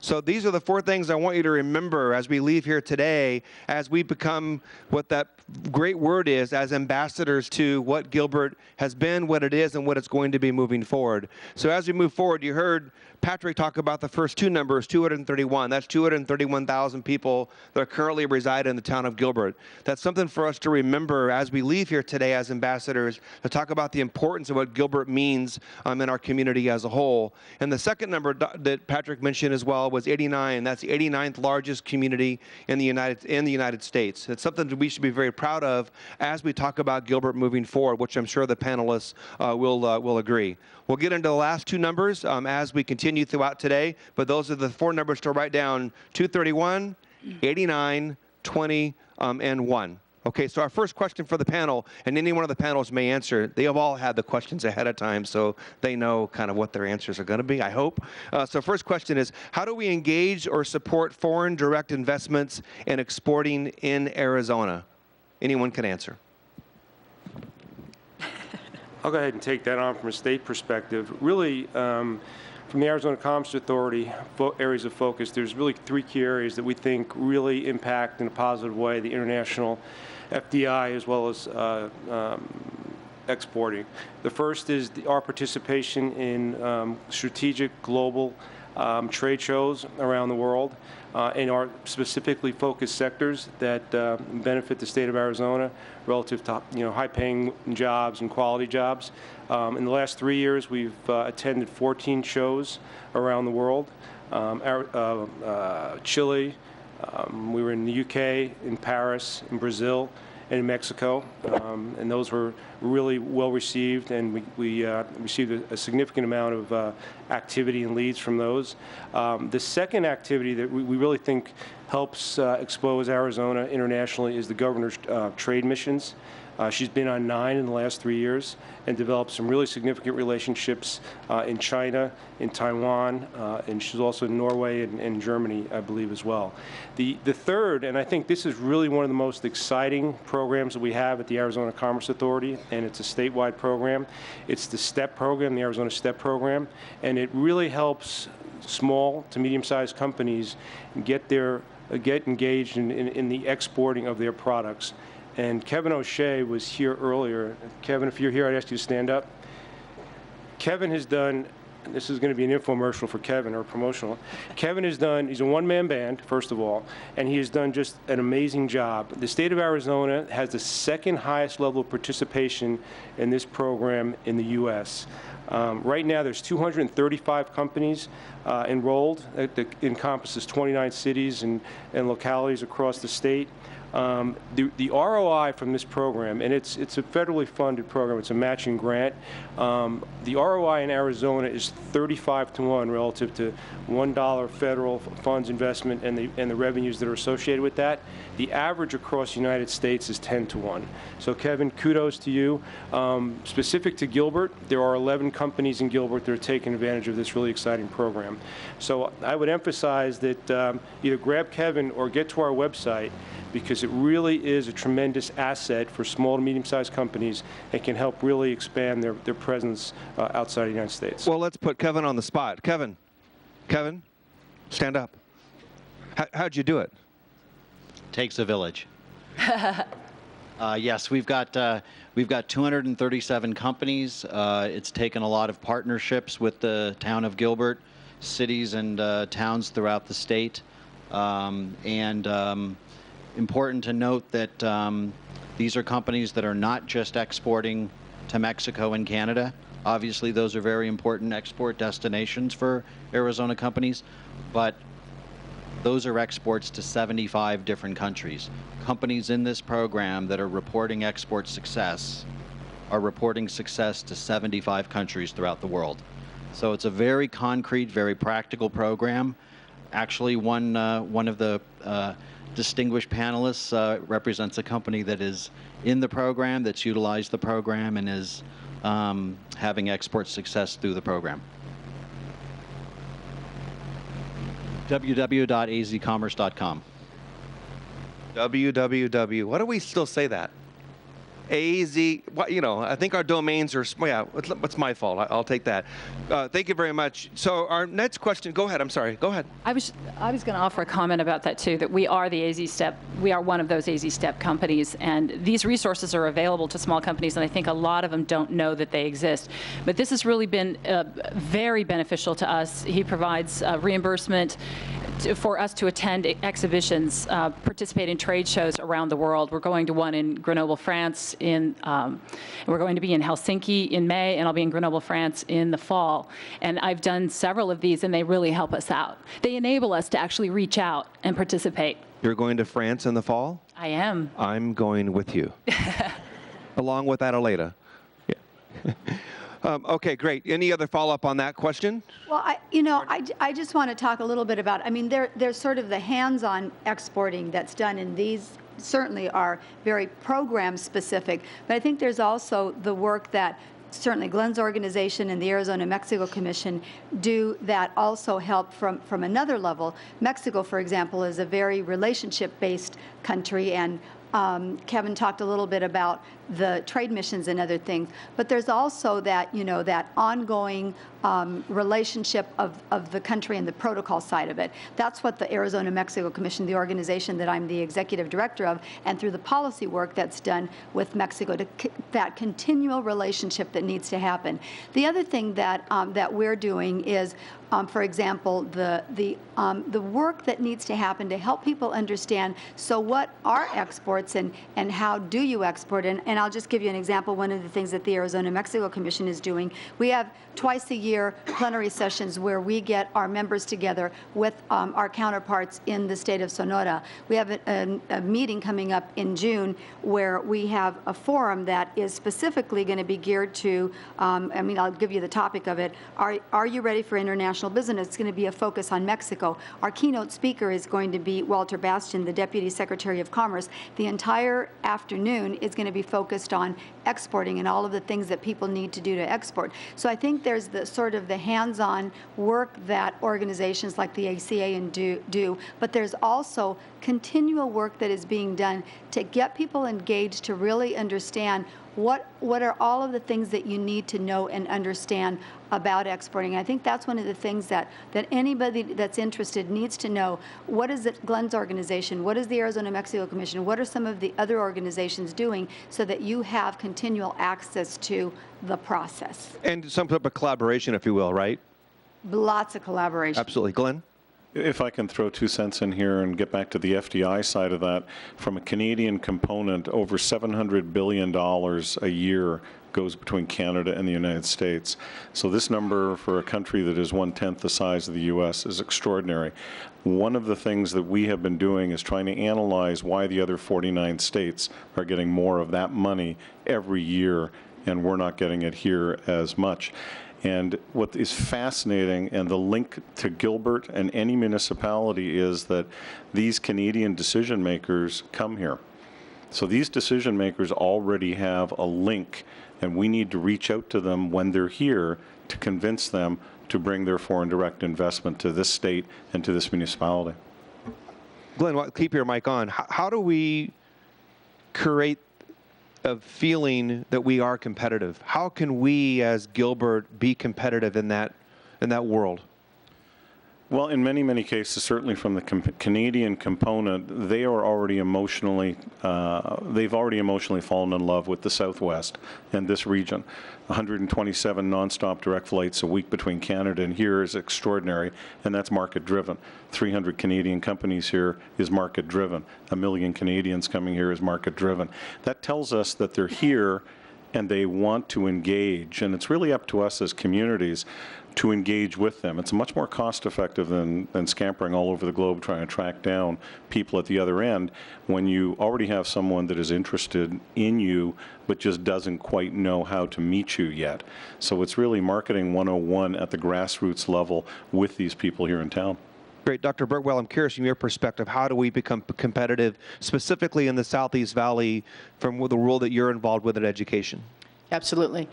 So these are the 4 things I want you to remember as we leave here today, as we become what that great word is, as ambassadors to what Gilbert has been, what it is, and what it's going to be moving forward. So as we move forward, you heard Patrick talk about the first 2 numbers, 231. That's 231,000 people that currently reside in the town of Gilbert. That's something for us to remember as we leave here today as ambassadors, to talk about the importance of what Gilbert means in our community as a whole. And the second number that Patrick mentioned as well was 89. That's the 89th largest community in the United States. It's something that we should be very proud of as we talk about Gilbert moving forward, which I'm sure the panelists will agree. We'll get into the last 2 numbers as we continue throughout today, but those are the 4 numbers to write down: 231, 89, 20, and 1. Okay, so our first question for the panel, and any one of the panels may answer. They have all had the questions ahead of time, so they know kind of what their answers are going to be, I hope. So first question is, how do we engage or support foreign direct investments in exporting in Arizona? Anyone can answer.
I'll go ahead and take that on from a state perspective. Really, from the Arizona Commerce Authority areas of focus, there's really 3 key areas that we think really impact in a positive way the international FDI as well as exporting. The first is our participation in strategic global trade shows around the world in our specifically focused sectors that benefit the state of Arizona relative to high-paying jobs and quality jobs. In the last 3 years, we've attended 14 shows around the world. Chile, we were in the UK, in Paris, in Brazil, and in Mexico, and those were really well received, and we received a significant amount of activity and leads from those. The second activity that we really think helps expose Arizona internationally is the governor's trade missions. She's been on 9 in the last 3 years and developed some really significant relationships in China, in Taiwan, and she's also in Norway and Germany, I believe, as well. The third, and I think this is really one of the most exciting programs that we have at the Arizona Commerce Authority, and it's a statewide program. It's the STEP program, the Arizona STEP program, and it really helps small to medium-sized companies get engaged in the exporting of their products. And Kevin O'Shea was here earlier. Kevin, if you're here, I'd ask you to stand up. Kevin has done, this is going to be an infomercial for Kevin, or promotional. Kevin has done, he's a one-man band, first of all, and he has done just an amazing job. The state of Arizona has the 2nd highest level of participation in this program in the U.S. Right now, there's 235 companies enrolled. That encompasses 29 cities and localities across the state. The ROI from this program, and it's a federally funded program, it's a matching grant. The ROI in Arizona is 35 to 1 relative to $1 federal funds investment and the revenues that are associated with that. The average across the United States is 10 to 1. So Kevin, kudos to you. Specific to Gilbert, there are 11 companies in Gilbert that are taking advantage of this really exciting program. So I would emphasize that either grab Kevin or get to our website, because it really is a tremendous asset for small to medium-sized companies and can help really expand their presence outside of the United States.
Well, let's put Kevin on the spot. Kevin, stand up. How'd you do it?
Takes a village. Yes, we've got 237 companies. It's taken a lot of partnerships with the town of Gilbert, cities and towns throughout the state, important to note that these are companies that are not just exporting to Mexico and Canada. Obviously, those are very important export destinations for Arizona companies, but those are exports to 75 different countries. Companies in this program that are reporting export success are reporting success to 75 countries throughout the world. So it's a very concrete, very practical program. Actually, one of the distinguished panelists represents a company that is in the program, that's utilized the program, and is having export success through the program. www.azcommerce.com.
www. Why do we still say that? AZ, you know, I think our domains are, yeah, it's my fault. I'll take that. Thank you very much. So our next question, go ahead, I'm sorry, go ahead.
I was going to offer a comment about that too, that we are the AZ Step, we are one of those AZ Step companies, and these resources are available to small companies, and I think a lot of them don't know that they exist. But this has really been very beneficial to us. He provides reimbursement for us to attend exhibitions, participate in trade shows around the world. We're going to one in Grenoble, France. We're going to be in Helsinki in May, and I'll be in Grenoble, France in the fall. And I've done several of these, and they really help us out. They enable us to actually reach out and participate.
You're going to France in the fall?
I am.
I'm going with you, along with Adelaida. Yeah. Okay, great. Any other follow-up on that question?
Well, I just want to talk a little bit about, I mean, there's sort of the hands-on exporting that's done, and these certainly are very program-specific, but I think there's also the work that certainly Glenn's organization and the Arizona-Mexico Commission do that also help from another level. Mexico, for example, is a very relationship-based country, and Kevin talked a little bit about the trade missions and other things, but there's also that, you know, that ongoing relationship of the country and the protocol side of it. That's what the Arizona-Mexico Commission, the organization that I'm the executive director of, and through the policy work that's done with Mexico, that continual relationship that needs to happen. The other thing that that we're doing is, for example, the work that needs to happen to help people understand, so what are exports and how do you export? And I'll just give you an example. One of the things that the Arizona-Mexico Commission is doing, we have twice a year plenary sessions where we get our members together with our counterparts in the state of Sonora. We have a meeting coming up in June where we have a forum that is specifically going to be geared to, I mean, I'll give you the topic of it. Are you ready for international business? It's going to be a focus on Mexico. Our keynote speaker is going to be Walter Bastian, the Deputy Secretary of Commerce. The entire afternoon is going to be focused on exporting and all of the things that people need to do to export. So I think there's the sort of the hands-on work that organizations like the ACA do, but there's also continual work that is being done to get people engaged to really understand what are all of the things that you need to know and understand about exporting. I think that's one of the things that anybody that's interested needs to know. What is it, Glenn's organization? What is the Arizona-Mexico Commission? What are some of the other organizations doing so that you have continual access to the process?
And some type of collaboration, if you will, right?
Lots of collaboration.
Absolutely. Glenn?
If I can throw 2 cents in here and get back to the FDI side of that, from a Canadian component, over $700 billion a year goes between Canada and the United States. So this number for a country that is 1/10 the size of the U.S. is extraordinary. One of the things that we have been doing is trying to analyze why the other 49 states are getting more of that money every year, and we're not getting it here as much. And what is fascinating, and the link to Gilbert and any municipality, is that these Canadian decision makers come here. So these decision makers already have a link, and we need to reach out to them when they're here to convince them to bring their foreign direct investment to this state and to this municipality.
Glenn, keep your mic on. How do we create a feeling that we are competitive? How can we as Gilbert be competitive in that world?
Well, in many, many cases, certainly from the Canadian component, they are already emotionally, they've already emotionally fallen in love with the Southwest and this region. 127 nonstop direct flights a week between Canada and here is extraordinary, and that's market-driven. 300 Canadian companies here is market-driven. 1 million Canadians coming here is market-driven. That tells us that they're here and they want to engage, and it's really up to us as communities to engage with them. It's much more cost-effective than scampering all over the globe trying to track down people at the other end when you already have someone that is interested in you but just doesn't quite know how to meet you yet. So it's really marketing 101 at the grassroots level with these people here in town.
Great. Dr. Burtwell, I'm curious from your perspective, how do we become competitive, specifically in the Southeast Valley, from the role that you're involved with in education?
Absolutely.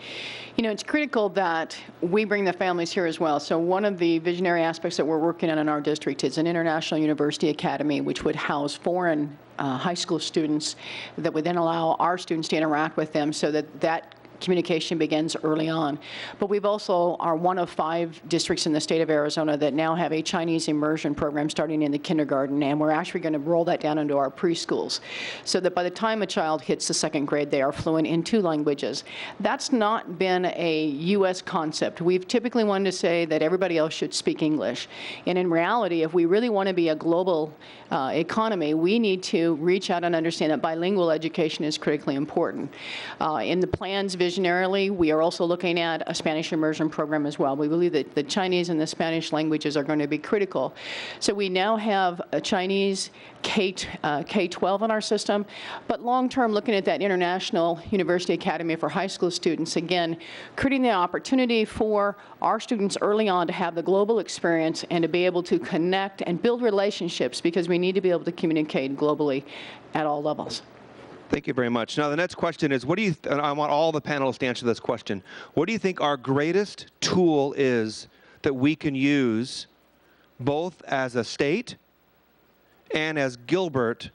You know, it's critical that we bring the families here as well. So one of the visionary aspects that we're working on in our district is an international university academy which would house foreign high school students that would then allow our students to interact with them so that communication begins early on. But we've also are one of 5 districts in the state of Arizona that now have a Chinese immersion program starting in the kindergarten, and we're actually going to roll that down into our preschools so that by the time a child hits the 2nd grade, they are fluent in 2 languages. That's not been a U.S. concept. We've typically wanted to say that everybody else should speak English. And in reality, if we really want to be a global economy, we need to reach out and understand that bilingual education is critically important. In the plans visionarily, we are also looking at a Spanish immersion program as well. We believe that the Chinese and the Spanish languages are going to be critical. So we now have a Chinese K-12 in our system, but long-term looking at that International University Academy for high school students, again, creating the opportunity for our students early on to have the global experience and to be able to connect and build relationships, because we need to be able to communicate globally at all levels.
Thank you very much. Now, the next question is, and I want all the panelists to answer this question. What do you think our greatest tool is that we can use both as a state and as Gilbert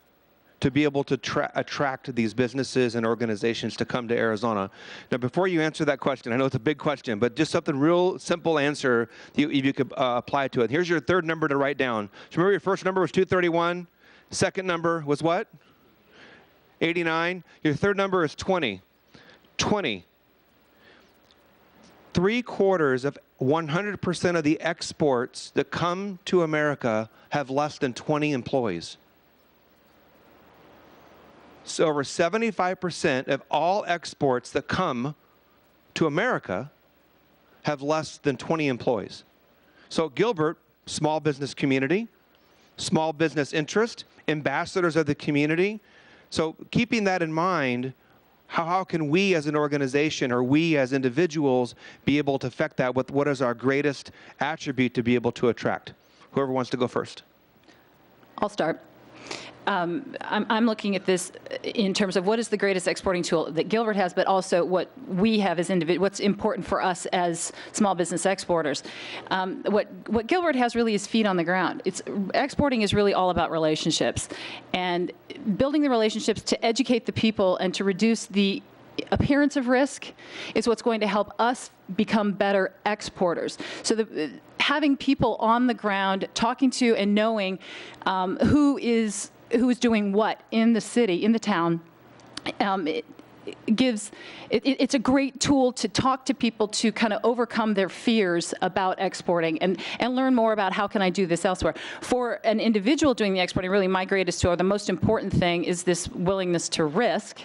to be able to attract these businesses and organizations to come to Arizona? Now, before you answer that question, I know it's a big question, but just something real simple answer you could apply to it. Here's your 3rd number to write down. So remember, your first number was 231. Second number was what? 89. Your 3rd number is 20. 20. 3/4 of 100% of the exports that come to America have less than 20 employees. So over 75% of all exports that come to America have less than 20 employees. So Gilbert, small business community, small business interest, ambassadors of the community. So keeping that in mind, how can we as an organization or we as individuals be able to affect that with what is our greatest attribute to be able to attract? Whoever wants to go first.
I'll start. I'm looking at this in terms of what is the greatest exporting tool that Gilbert has, but also what we have as individuals, what's important for us as small business exporters. What Gilbert has really is feet on the ground. Exporting is really all about relationships, and building the relationships to educate the people and to reduce the appearance of risk is what's going to help us become better exporters. So having people on the ground talking to and knowing who is doing what in the city, in the town, it's a great tool to talk to people to kind of overcome their fears about exporting and learn more about how can I do this elsewhere. For an individual doing the exporting, really my greatest tool, the most important thing is this willingness to risk.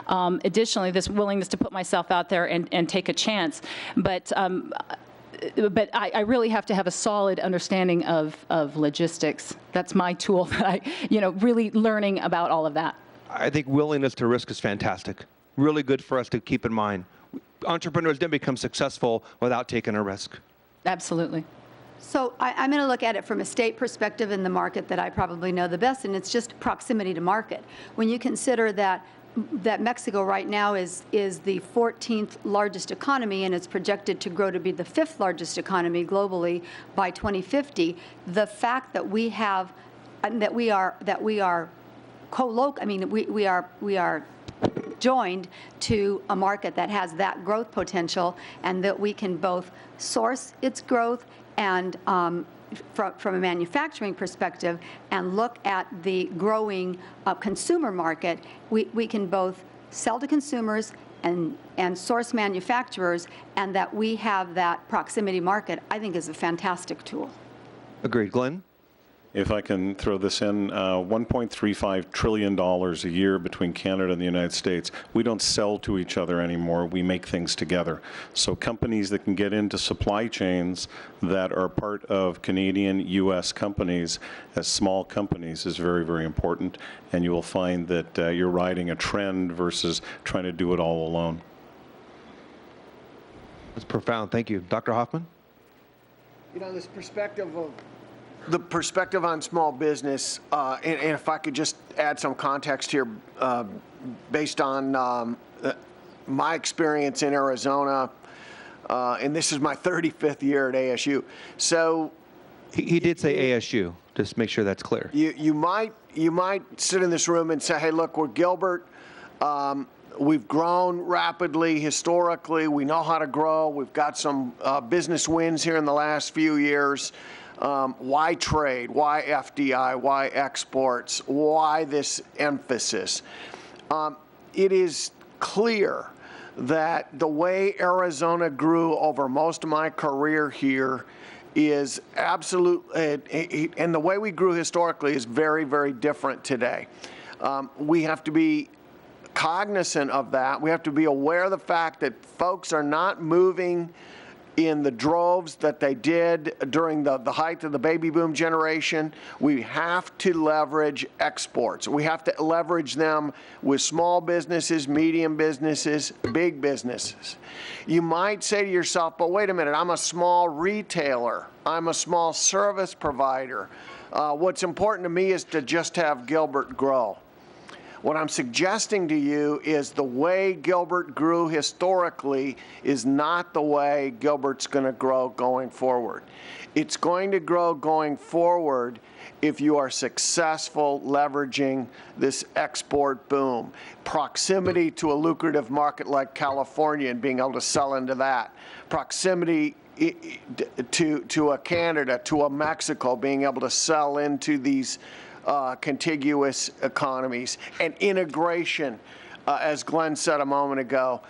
Additionally, this willingness to put myself out there and take a chance. But I really have to have a solid understanding of logistics. That's my tool that really learning about all of that.
I think willingness to risk is fantastic. Really good for us to keep in mind. Entrepreneurs didn't become successful without taking a risk.
Absolutely.
So I'm going to look at it from a state perspective in the market that I probably know the best, and it's just proximity to market. When you consider that Mexico right now is the 14th largest economy, and it's projected to grow to be the 5th largest economy globally by 2050. The fact that we are joined to a market that has that growth potential, and that we can both source its growth and from a manufacturing perspective and look at the growing consumer market, we can both sell to consumers and source manufacturers, and that we have that proximity market, I think is a fantastic tool.
Agreed. Glenn?
If I can throw this in, $1.35 trillion a year between Canada and the United States. We don't sell to each other anymore. We make things together. So companies that can get into supply chains that are part of Canadian, U.S. companies as small companies is very, very important. And you will find that you're riding a trend versus trying to do it all alone.
That's profound. Thank you. Dr. Hoffman?
This perspective of the perspective on small business, and if I could just add some context here, based on my experience in Arizona, and this is my 35th year at ASU. So
He did say ASU. Just make sure that's clear.
You might sit in this room and say, hey, look, we're Gilbert. We've grown rapidly historically. We know how to grow. We've got some business wins here in the last few years. Why trade? Why FDI? Why exports? Why this emphasis? It is clear that the way Arizona grew over most of my career here is absolute, and the way we grew historically is very, very different today. We have to be cognizant of that. We have to be aware of the fact that folks are not moving in the droves that they did during the height of the baby boom generation. We have to leverage exports. We have to leverage them with small businesses, medium businesses, big businesses. You might say to yourself, but wait a minute, I'm a small retailer. I'm a small service provider. What's important to me is to just have Gilbert grow. What I'm suggesting to you is the way Gilbert grew historically is not the way Gilbert's going to grow going forward. It's going to grow going forward if you are successful leveraging this export boom. Proximity to a lucrative market like California and being able to sell into that. Proximity to a Canada, to a Mexico, being able to sell into these contiguous economies, and integration, as Glenn said a moment ago,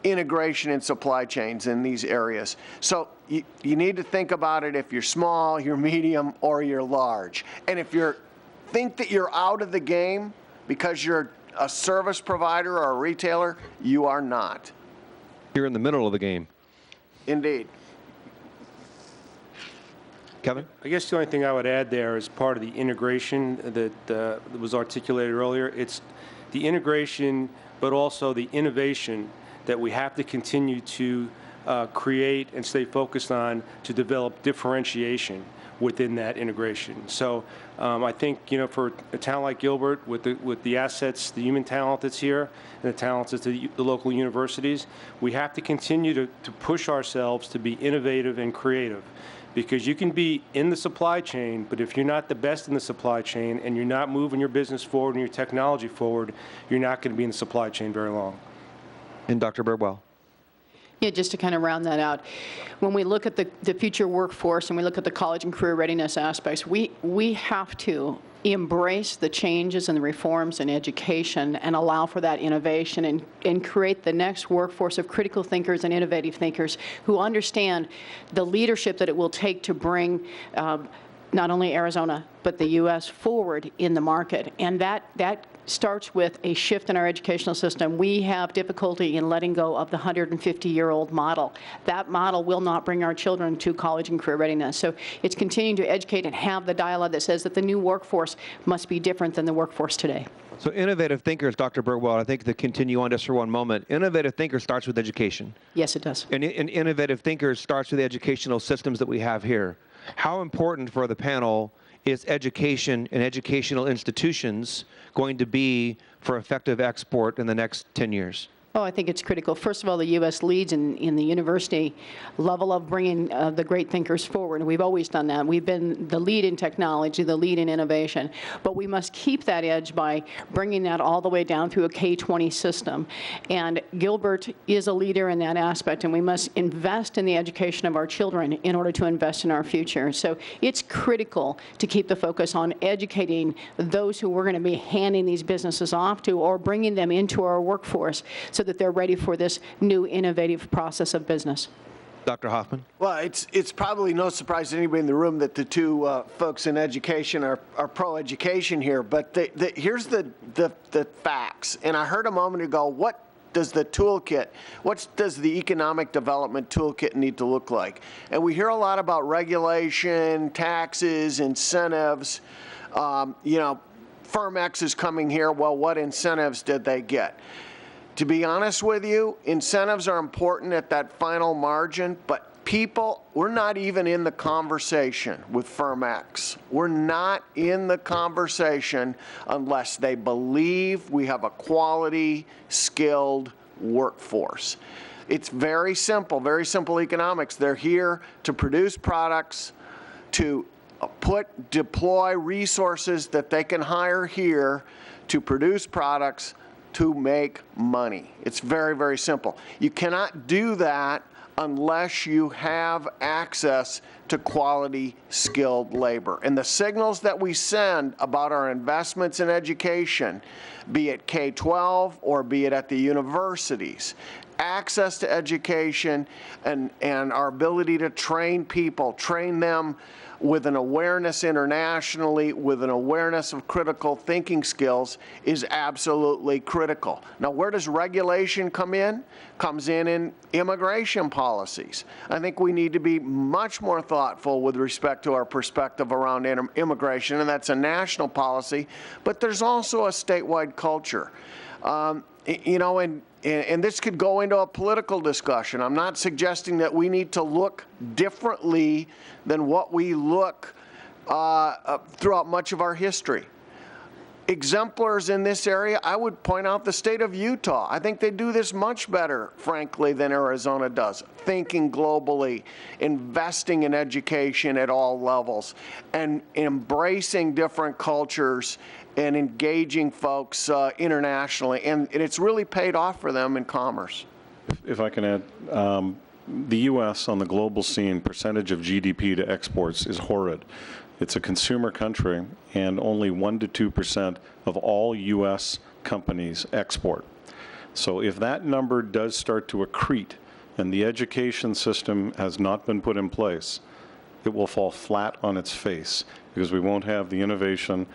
integration in supply chains in these areas. So you need to think about it if you're small, you're medium, or you're large. And if you think that you're out of the game because you're a service provider or a retailer, you are not.
You're in the middle of the game.
Indeed.
Kevin?
I guess the only thing I would add there is part of the integration that was articulated earlier. It's the integration, but also the innovation that we have to continue to create and stay focused on to develop differentiation within that integration. So I think, for a town like Gilbert, with the assets, the human talent that's here, and the talents at the local universities, we have to continue to push ourselves to be innovative and creative. Because you can be in the supply chain, but if you're not the best in the supply chain and you're not moving your business forward and your technology forward, you're not going to be in the supply chain very long.
And Dr. Birdwell.
Yeah, just to kind of round that out, when we look at the future workforce and we look at the college and career readiness aspects, we have to embrace the changes and the reforms in education and allow for that innovation and create the next workforce of critical thinkers and innovative thinkers who understand the leadership that it will take to bring not only Arizona, but the U.S. forward in the market. And that starts with a shift in our educational system. We have difficulty in letting go of the 150-year-old model. That model will not bring our children to college and career readiness. So it's continuing to educate and have the dialogue that says that the new workforce must be different than the workforce today.
So innovative thinkers, Dr. Birdwell, I think to continue on just for one moment, innovative thinkers starts with education.
Yes, it does.
And innovative thinkers starts with the educational systems that we have here. How important for the panel is education and educational institutions going to be for effective export in the next 10 years?
Oh, I think it's critical. First of all, the U.S. leads in the university level of bringing the great thinkers forward. We've always done that. We've been the lead in technology, the lead in innovation. But we must keep that edge by bringing that all the way down through a K-20 system. And Gilbert is a leader in that aspect, and we must invest in the education of our children in order to invest in our future. So it's critical to keep the focus on educating those who we're going to be handing these businesses off to or bringing them into our workforce, so that they're ready for this new innovative process of business.
Dr. Hoffman?
Well, it's probably no surprise to anybody in the room that the two folks in education are pro-education here, but here's the facts. And I heard a moment ago, what does the economic development toolkit need to look like? And we hear a lot about regulation, taxes, incentives. Firm X is coming here. Well, what incentives did they get? To be honest with you, incentives are important at that final margin, but we're not even in the conversation with Firm X. We're not in the conversation unless they believe we have a quality, skilled workforce. It's very simple economics. They're here to produce products, to deploy resources that they can hire here to produce products to make money. It's very, very simple. You cannot do that unless you have access to quality, skilled labor. And the signals that we send about our investments in education, be it K-12 or be it at the universities, access to education and our ability to train people, train them with an awareness internationally, with an awareness of critical thinking skills is absolutely critical. Now, where does regulation come in? Comes in immigration policies. I think we need to be much more thoughtful with respect to our perspective around immigration, and that's a national policy, but there's also a statewide culture. You know, and this could go into a political discussion. I'm not suggesting that we need to look differently than what we look throughout much of our history. Exemplars in this area, I would point out the state of Utah. I think they do this much better, frankly, than Arizona does. Thinking globally, investing in education at all levels, and embracing different cultures and engaging folks internationally. And it's really paid off for them in commerce.
If I can add, the U.S. on the global scene, percentage of GDP to exports is horrid. It's a consumer country, and only 1 to 2% of all U.S. companies export. So if that number does start to accrete and the education system has not been put in place, it will fall flat on its face because we won't have the innovation,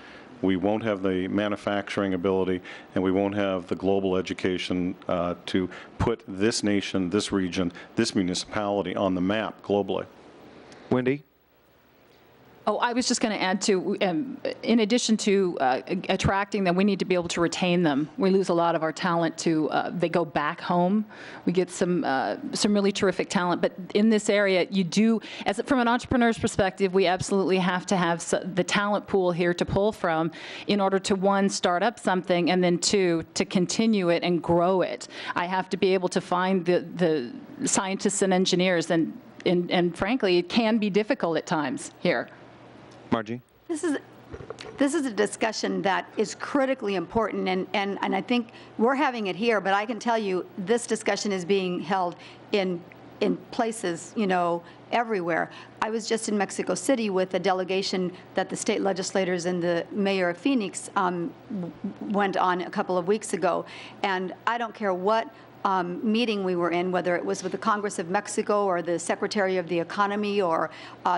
we won't have the manufacturing ability, and we won't have the global education to put this nation, this region, this municipality on the map globally.
Wendy?
Oh, I was just going to add to, in addition to attracting them, we need to be able to retain them. We lose a lot of our talent to, they go back home. We get some really terrific talent. But in this area, you do, from an entrepreneur's perspective, we absolutely have to have the talent pool here to pull from in order to, one, start up something, and then two, to continue it and grow it. I have to be able to find the scientists and engineers, and frankly, it can be difficult at times here.
Margie?
This is a discussion that is critically important, and I think we're having it here, but I can tell you this discussion is being held in places, you know, everywhere. I was just in Mexico City with a delegation that the state legislators and the mayor of Phoenix went on a couple of weeks ago, and I don't care what meeting we were in, whether it was with the Congress of Mexico or the Secretary of the Economy or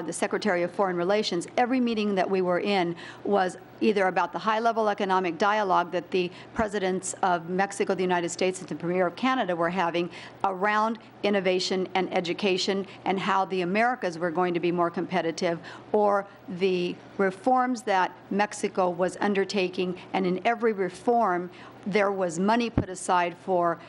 the Secretary of Foreign Relations, every meeting that we were in was either about the high-level economic dialogue that the presidents of Mexico, the United States, and the Premier of Canada were having around innovation and education and how the Americas were going to be more competitive, or the reforms that Mexico was undertaking, and in every reform there was money put aside for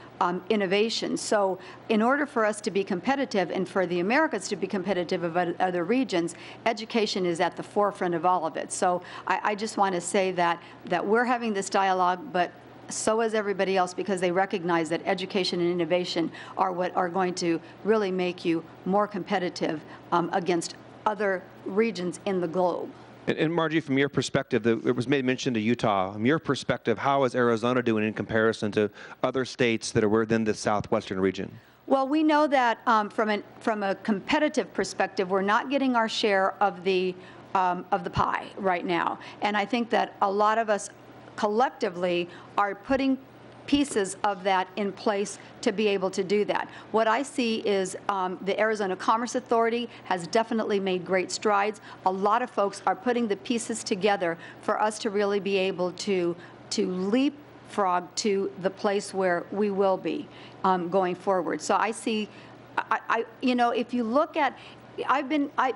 innovation. So in order for us to be competitive and for the Americas to be competitive of other regions, education is at the forefront of all of it. So I just want to say that we're having this dialogue, but so is everybody else, because they recognize that education and innovation are what are going to really make you more competitive against other regions in the globe.
And Margie, from your perspective, it was made mention to Utah. From your perspective, how is Arizona doing in comparison to other states that are within the southwestern region?
Well, we know that from a competitive perspective, we're not getting our share of the pie right now, and I think that a lot of us collectively are putting pieces of that in place to be able to do that. What I see is the Arizona Commerce Authority has definitely made great strides. A lot of folks are putting the pieces together for us to really be able to leapfrog to the place where we will be going forward. So I see, you know, if you look at,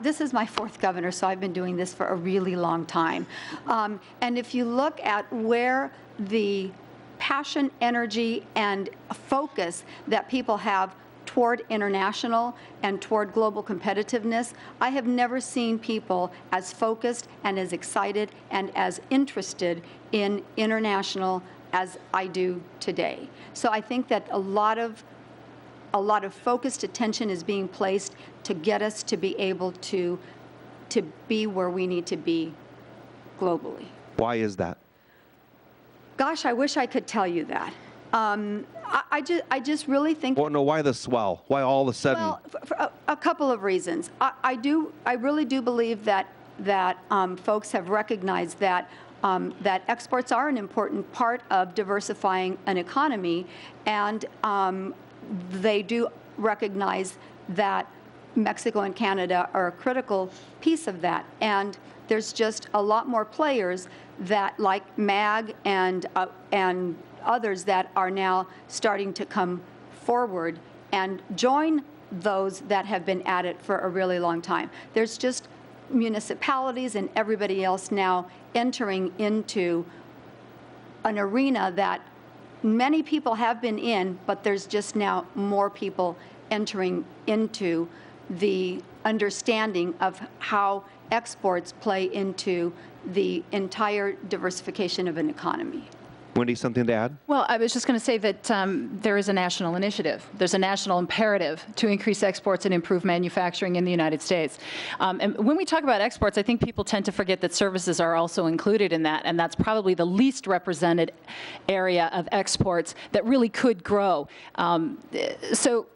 this is my fourth governor, so I've been doing this for a really long time. And if you look at where the passion, energy, and focus that people have toward international and toward global competitiveness, I have never seen people as focused and as excited and as interested in international as I do today. So I think that a lot of focused attention is being placed to get us to be able to to be where we need to be globally.
Why is that?
Gosh, I wish I could tell you that. I just really think.
Well, no, why the swell? Why all of a sudden?
Well, for a couple of reasons. I really do believe that folks have recognized that that exports are an important part of diversifying an economy, and they do recognize that Mexico and Canada are a critical piece of that. And there's just a lot more players that, like MAG and others, that are now starting to come forward and join those that have been at it for a really long time. There's just municipalities and everybody else now entering into an arena that many people have been in, but there's just now more people entering into the understanding of how exports play into the entire diversification of an economy.
Wendy, something to add?
Well, I was just going to say that there is a national initiative. There's a national imperative to increase exports and improve manufacturing in the United States. And when we talk about exports, I think people tend to forget that services are also included in that, and that's probably the least represented area of exports that really could grow. So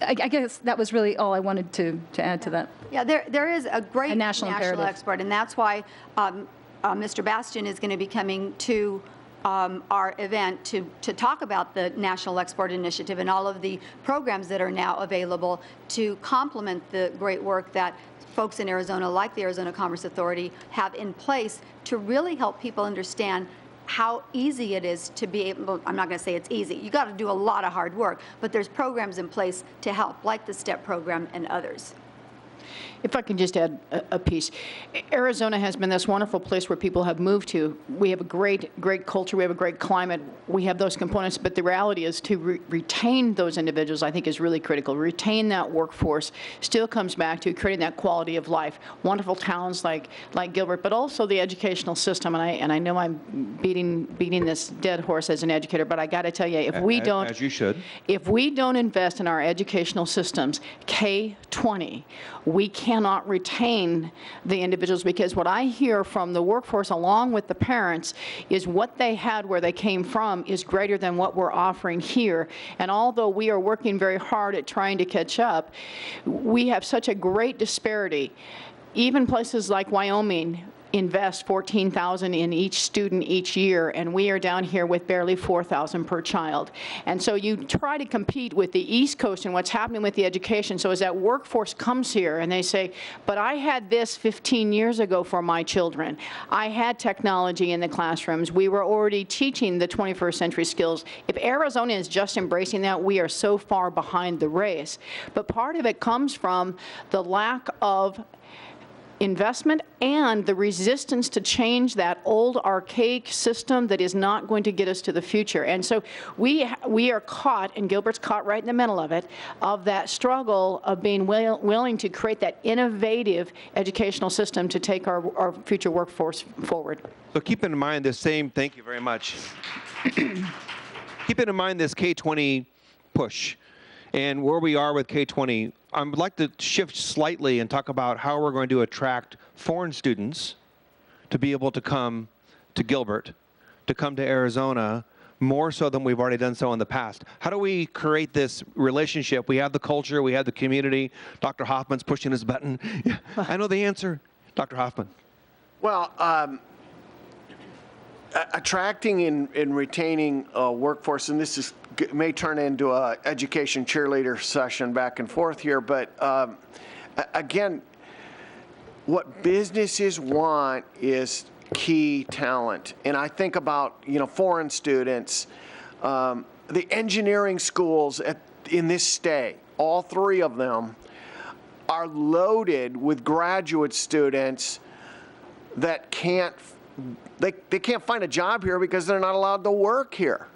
I guess that was really all I wanted to add to that.
Yeah, there is a great
national
export, and that's why Mr. Bastian is going to be coming to our event to talk about the National Export Initiative and all of the programs that are now available to complement the great work that folks in Arizona, like the Arizona Commerce Authority, have in place to really help people understand how easy it is to be able, I'm not going to say it's easy, you got to do a lot of hard work, but there's programs in place to help, like the STEP program and others.
If I can just add a piece. Arizona has been this wonderful place where people have moved to. We have a great culture. We have a great climate. We have those components. But the reality is to retain those individuals, I think, is really critical. Retain that workforce still comes back to creating that quality of life. Wonderful towns like Gilbert, but also the educational system. And I know I'm beating this dead horse as an educator, but I got to tell you, if we don't,
as you should,
if we don't invest in our educational systems, K-20, we cannot retain the individuals, because what I hear from the workforce along with the parents is what they had where they came from is greater than what we're offering here. And although we are working very hard at trying to catch up, we have such a great disparity. Even places like Wyoming invest $14,000 in each student each year, and we are down here with barely $4,000 per child. And so you try to compete with the East Coast and what's happening with the education. So as that workforce comes here and they say, but I had this 15 years ago for my children. I had technology in the classrooms. We were already teaching the 21st century skills. If Arizona is just embracing that, we are so far behind the race. But part of it comes from the lack of investment and the resistance to change that old archaic system that is not going to get us to the future. And so we are caught, and Gilbert's caught right in the middle of it, of that struggle of being willing to create that innovative educational system to take our future workforce forward.
So keep in mind this same, thank you very much. Keep in mind this K-20 push and where we are with K-20. I would like to shift slightly and talk about how we're going to attract foreign students to be able to come to Gilbert, to come to Arizona, more so than we've already done so in the past. How do we create this relationship? We have the culture, we have the community. Dr. Hoffman's pushing his button. Yeah, I know the answer. Dr. Hoffman.
Well, attracting and retaining a workforce, and this may turn into a education cheerleader session back and forth here, but again, what businesses want is key talent. And I think about, foreign students, the engineering schools in this state, all three of them are loaded with graduate students that can't find a job here because they're not allowed to work here.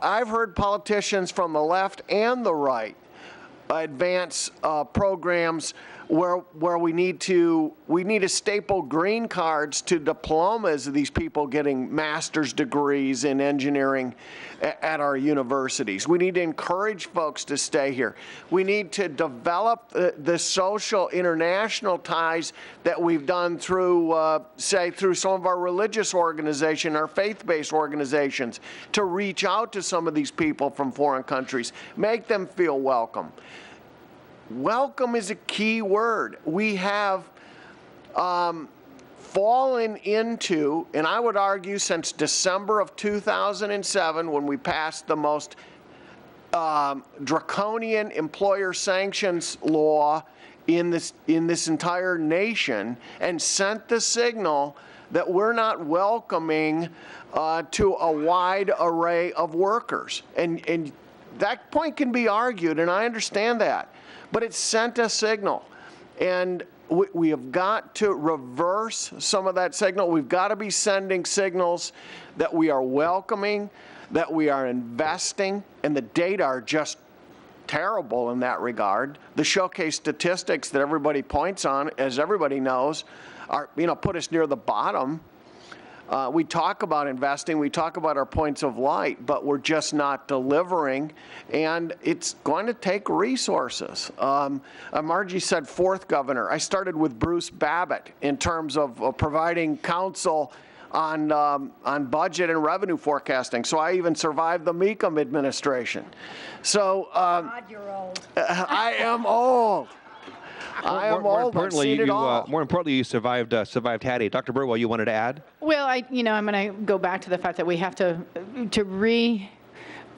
I've heard politicians from the left and the right advance programs where we need to staple green cards to diplomas of these people getting master's degrees in engineering at our universities. We need to encourage folks to stay here. We need to develop the social international ties that we've done through, say, through some of our religious organizations, our faith-based organizations, to reach out to some of these people from foreign countries, make them feel welcome. Welcome is a key word. We have fallen into, and I would argue since December of 2007, when we passed the most draconian employer sanctions law in this entire nation, and sent the signal that we're not welcoming to a wide array of workers. And that point can be argued, and I understand that. But it sent a signal, and we have got to reverse some of that signal. We've got to be sending signals that we are welcoming, that we are investing, and the data are just terrible in that regard. The showcase statistics that everybody points on, as everybody knows, are, put us near the bottom. We talk about investing, we talk about our points of light, but we're just not delivering, and it's going to take resources. Margie said fourth governor. I started with Bruce Babbitt in terms of providing counsel on budget and revenue forecasting, so I even survived the Meekum administration. So
God, you're old.
I am old. I am old. I've seen it all.
More importantly, you survived Hattie. Dr. Burwell, you wanted to add?
Well, I'm going to go back to the fact that we have to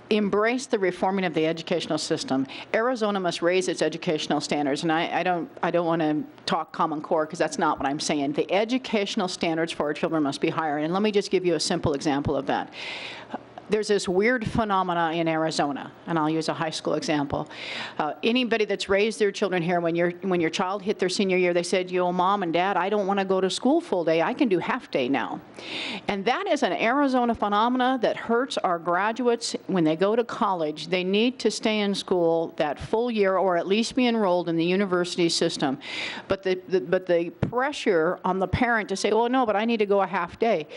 embrace the reforming of the educational system. Arizona must raise its educational standards, and I don't want to talk Common Core because that's not what I'm saying. The educational standards for our children must be higher, and let me just give you a simple example of that. There's this weird phenomena in Arizona, and I'll use a high school example. Anybody that's raised their children here, when your child hit their senior year, they said, Mom and Dad, I don't want to go to school full day. I can do half day now. And that is an Arizona phenomena that hurts our graduates when they go to college. They need to stay in school that full year or at least be enrolled in the university system. But the pressure on the parent to say, well, no, but I need to go a half day.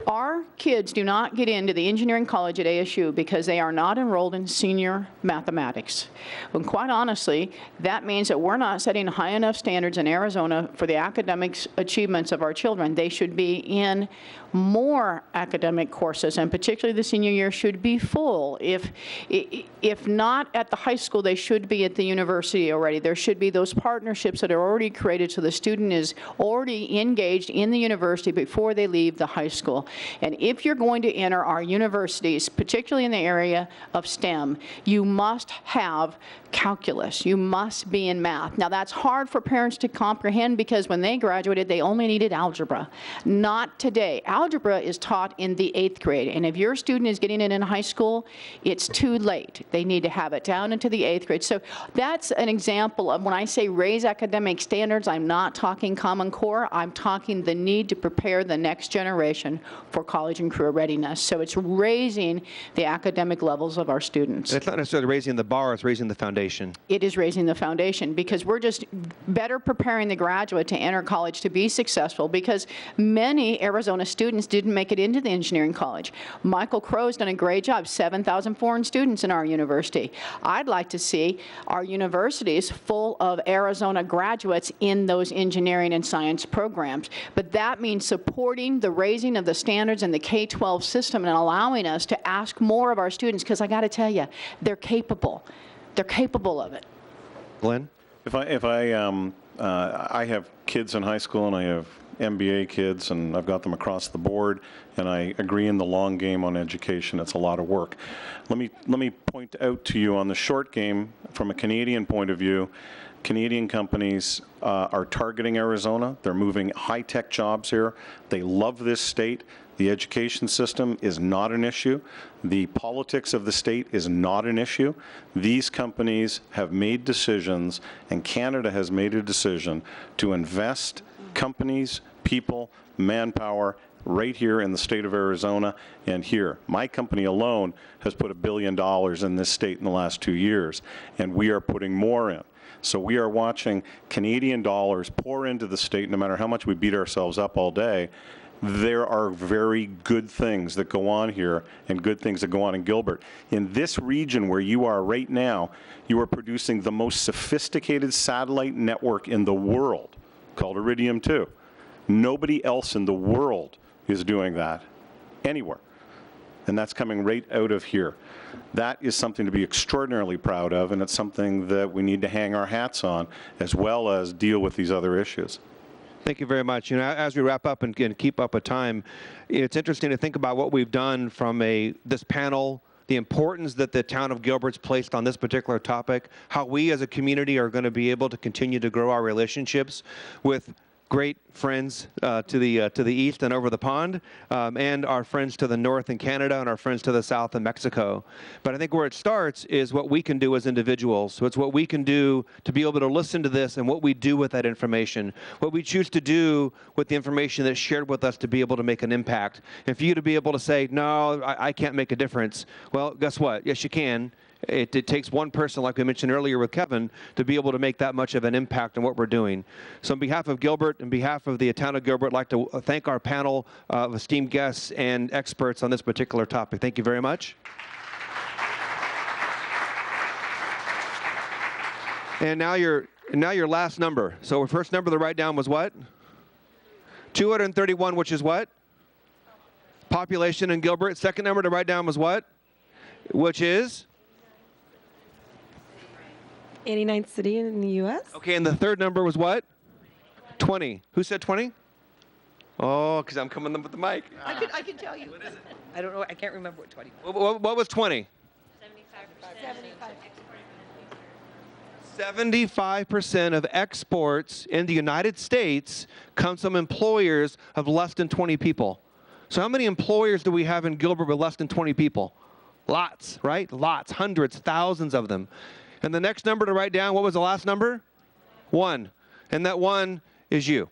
Our kids do not get into the engineering college at ASU because they are not enrolled in senior mathematics. When quite honestly, that means that we're not setting high enough standards in Arizona for the academic achievements of our children. They should be in more academic courses, and particularly the senior year should be full. If not at the high school, they should be at the university already. There should be those partnerships that are already created so the student is already engaged in the university before they leave the high school. And if you're going to enter our universities, particularly in the area of STEM, you must have calculus. You must be in math. Now that's hard for parents to comprehend because when they graduated, they only needed algebra. Not today. Algebra is taught in the 8th grade, and if your student is getting it in high school, it's too late. They need to have it down into the 8th grade. So that's an example of when I say raise academic standards, I'm not talking Common Core, I'm talking the need to prepare the next generation for college and career readiness. So it's raising the academic levels of our students.
And it's not necessarily raising the bar, it's raising the foundation.
It is raising the foundation because we're just better preparing the graduate to enter college to be successful because many Arizona students didn't make it into the engineering college. Michael Crow's done a great job, 7,000 foreign students in our university. I'd like to see our universities full of Arizona graduates in those engineering and science programs. But that means supporting the raising of the standards in the K-12 system and allowing us to ask more of our students because I got to tell you, they're capable. They're capable of it.
Glenn?
I have kids in high school and I have MBA kids and I've got them across the board, and I agree in the long game on education. It's a lot of work. Let me point out to you on the short game from a Canadian point of view. Canadian companies are targeting Arizona. They're moving high-tech jobs here. They love this state. The education system is not an issue. The politics of the state is not an issue. These companies have made decisions, and Canada has made a decision to invest companies, people, manpower right here in the state of Arizona and here. My company alone has put $1 billion in this state in the last 2 years, and we are putting more in. So we are watching Canadian dollars pour into the state, no matter how much we beat ourselves up all day. There are very good things that go on here and good things that go on in Gilbert. In this region where you are right now, you are producing the most sophisticated satellite network in the world, called Iridium 2. Nobody else in the world is doing that anywhere. And that's coming right out of here. That is something to be extraordinarily proud of, and it's something that we need to hang our hats on, as well as deal with these other issues.
Thank you very much. You know, as we wrap up and keep up with time, it's interesting to think about what we've done from this panel, the importance that the town of Gilbert's placed on this particular topic, how we as a community are going to be able to continue to grow our relationships with great friends to the east and over the pond, and our friends to the north in Canada and our friends to the south in Mexico. But I think where it starts is what we can do as individuals. So it's what we can do to be able to listen to this and what we do with that information, what we choose to do with the information that's shared with us to be able to make an impact. And for you to be able to say, no, I can't make a difference, well, guess what? Yes, you can. It takes one person, like we mentioned earlier with Kevin, to be able to make that much of an impact on what we're doing. So on behalf of Gilbert, on behalf of the town of Gilbert, I'd like to thank our panel of esteemed guests and experts on this particular topic. Thank you very much. And now your last number. So our first number to write down was what? 231, which is what? Population in Gilbert. Second number to write down was what? Which is?
89th city in the U.S.
Okay, and the third number was what? 20. Who said 20? Oh, because I'm coming with the mic.
I can tell you. What is it? I don't know. I can't remember what 20
was. What was 20? 75% of exports in the United States comes from employers of less than 20 people. So how many employers do we have in Gilbert with less than 20 people? Lots, right? Lots, hundreds, thousands of them. And the next number to write down, what was the last number? 1. And that 1 is you.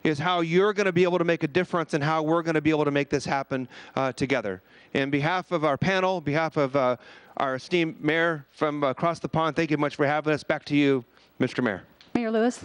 Is how you're going to be able to make a difference and how we're going to be able to make this happen together. On behalf of our panel, on behalf of our esteemed mayor from across the pond, thank you much for having us. Back to you, Mr. Mayor.
Mayor Lewis?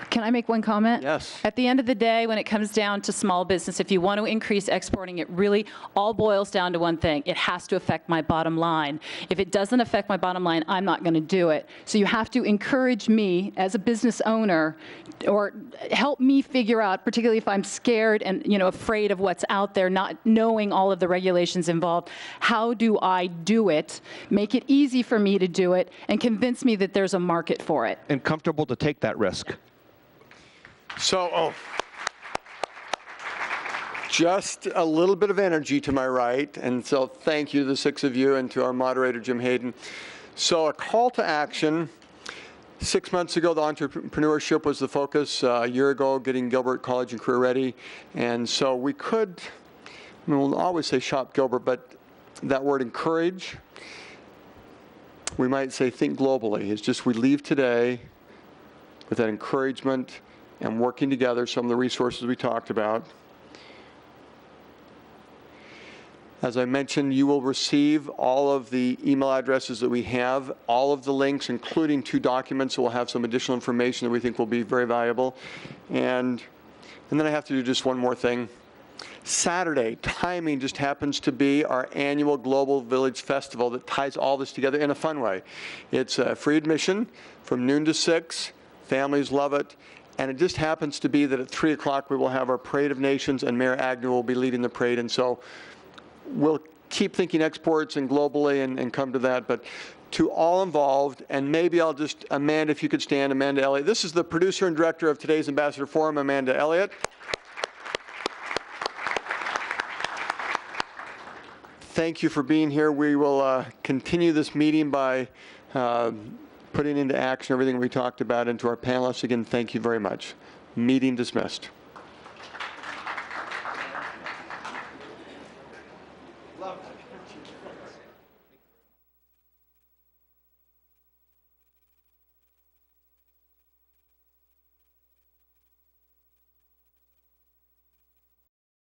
Can I make one comment?
Yes.
At the end of the day, when it comes down to small business, if you want to increase exporting, it really all boils down to one thing. It has to affect my bottom line. If it doesn't affect my bottom line, I'm not going to do it. So you have to encourage me as a business owner, or help me figure out, particularly if I'm scared and afraid of what's out there, not knowing all of the regulations involved, how do I do it, make it easy for me to do it, and convince me that there's a market for it.
And comfortable to take that risk.
So, just a little bit of energy to my right, and so thank you to the 6 of you and to our moderator, Jim Hayden. So a call to action. 6 months ago, the entrepreneurship was the focus. A year ago, getting Gilbert College and Career ready. And so we could, we'll always say shop Gilbert, but that word encourage, we might say think globally. It's just we leave today with that encouragement and working together, some of the resources we talked about. As I mentioned, you will receive all of the email addresses that we have, all of the links, including 2 documents that will have some additional information that we think will be very valuable. And then I have to do just one more thing. Saturday, timing just happens to be our annual Global Village Festival that ties all this together in a fun way. It's free admission from noon to 6. Families love it. And it just happens to be that at 3 o'clock we will have our Parade of Nations, and Mayor Agnew will be leading the parade. And so we'll keep thinking exports and globally and come to that. But to all involved, and maybe I'll just, Amanda, if you could stand, Amanda Elliott. This is the producer and director of today's Ambassador Forum, Amanda Elliott. Thank you for being here. We will continue this meeting by putting into action everything we talked about. And to our panelists, again, thank you very much. Meeting dismissed.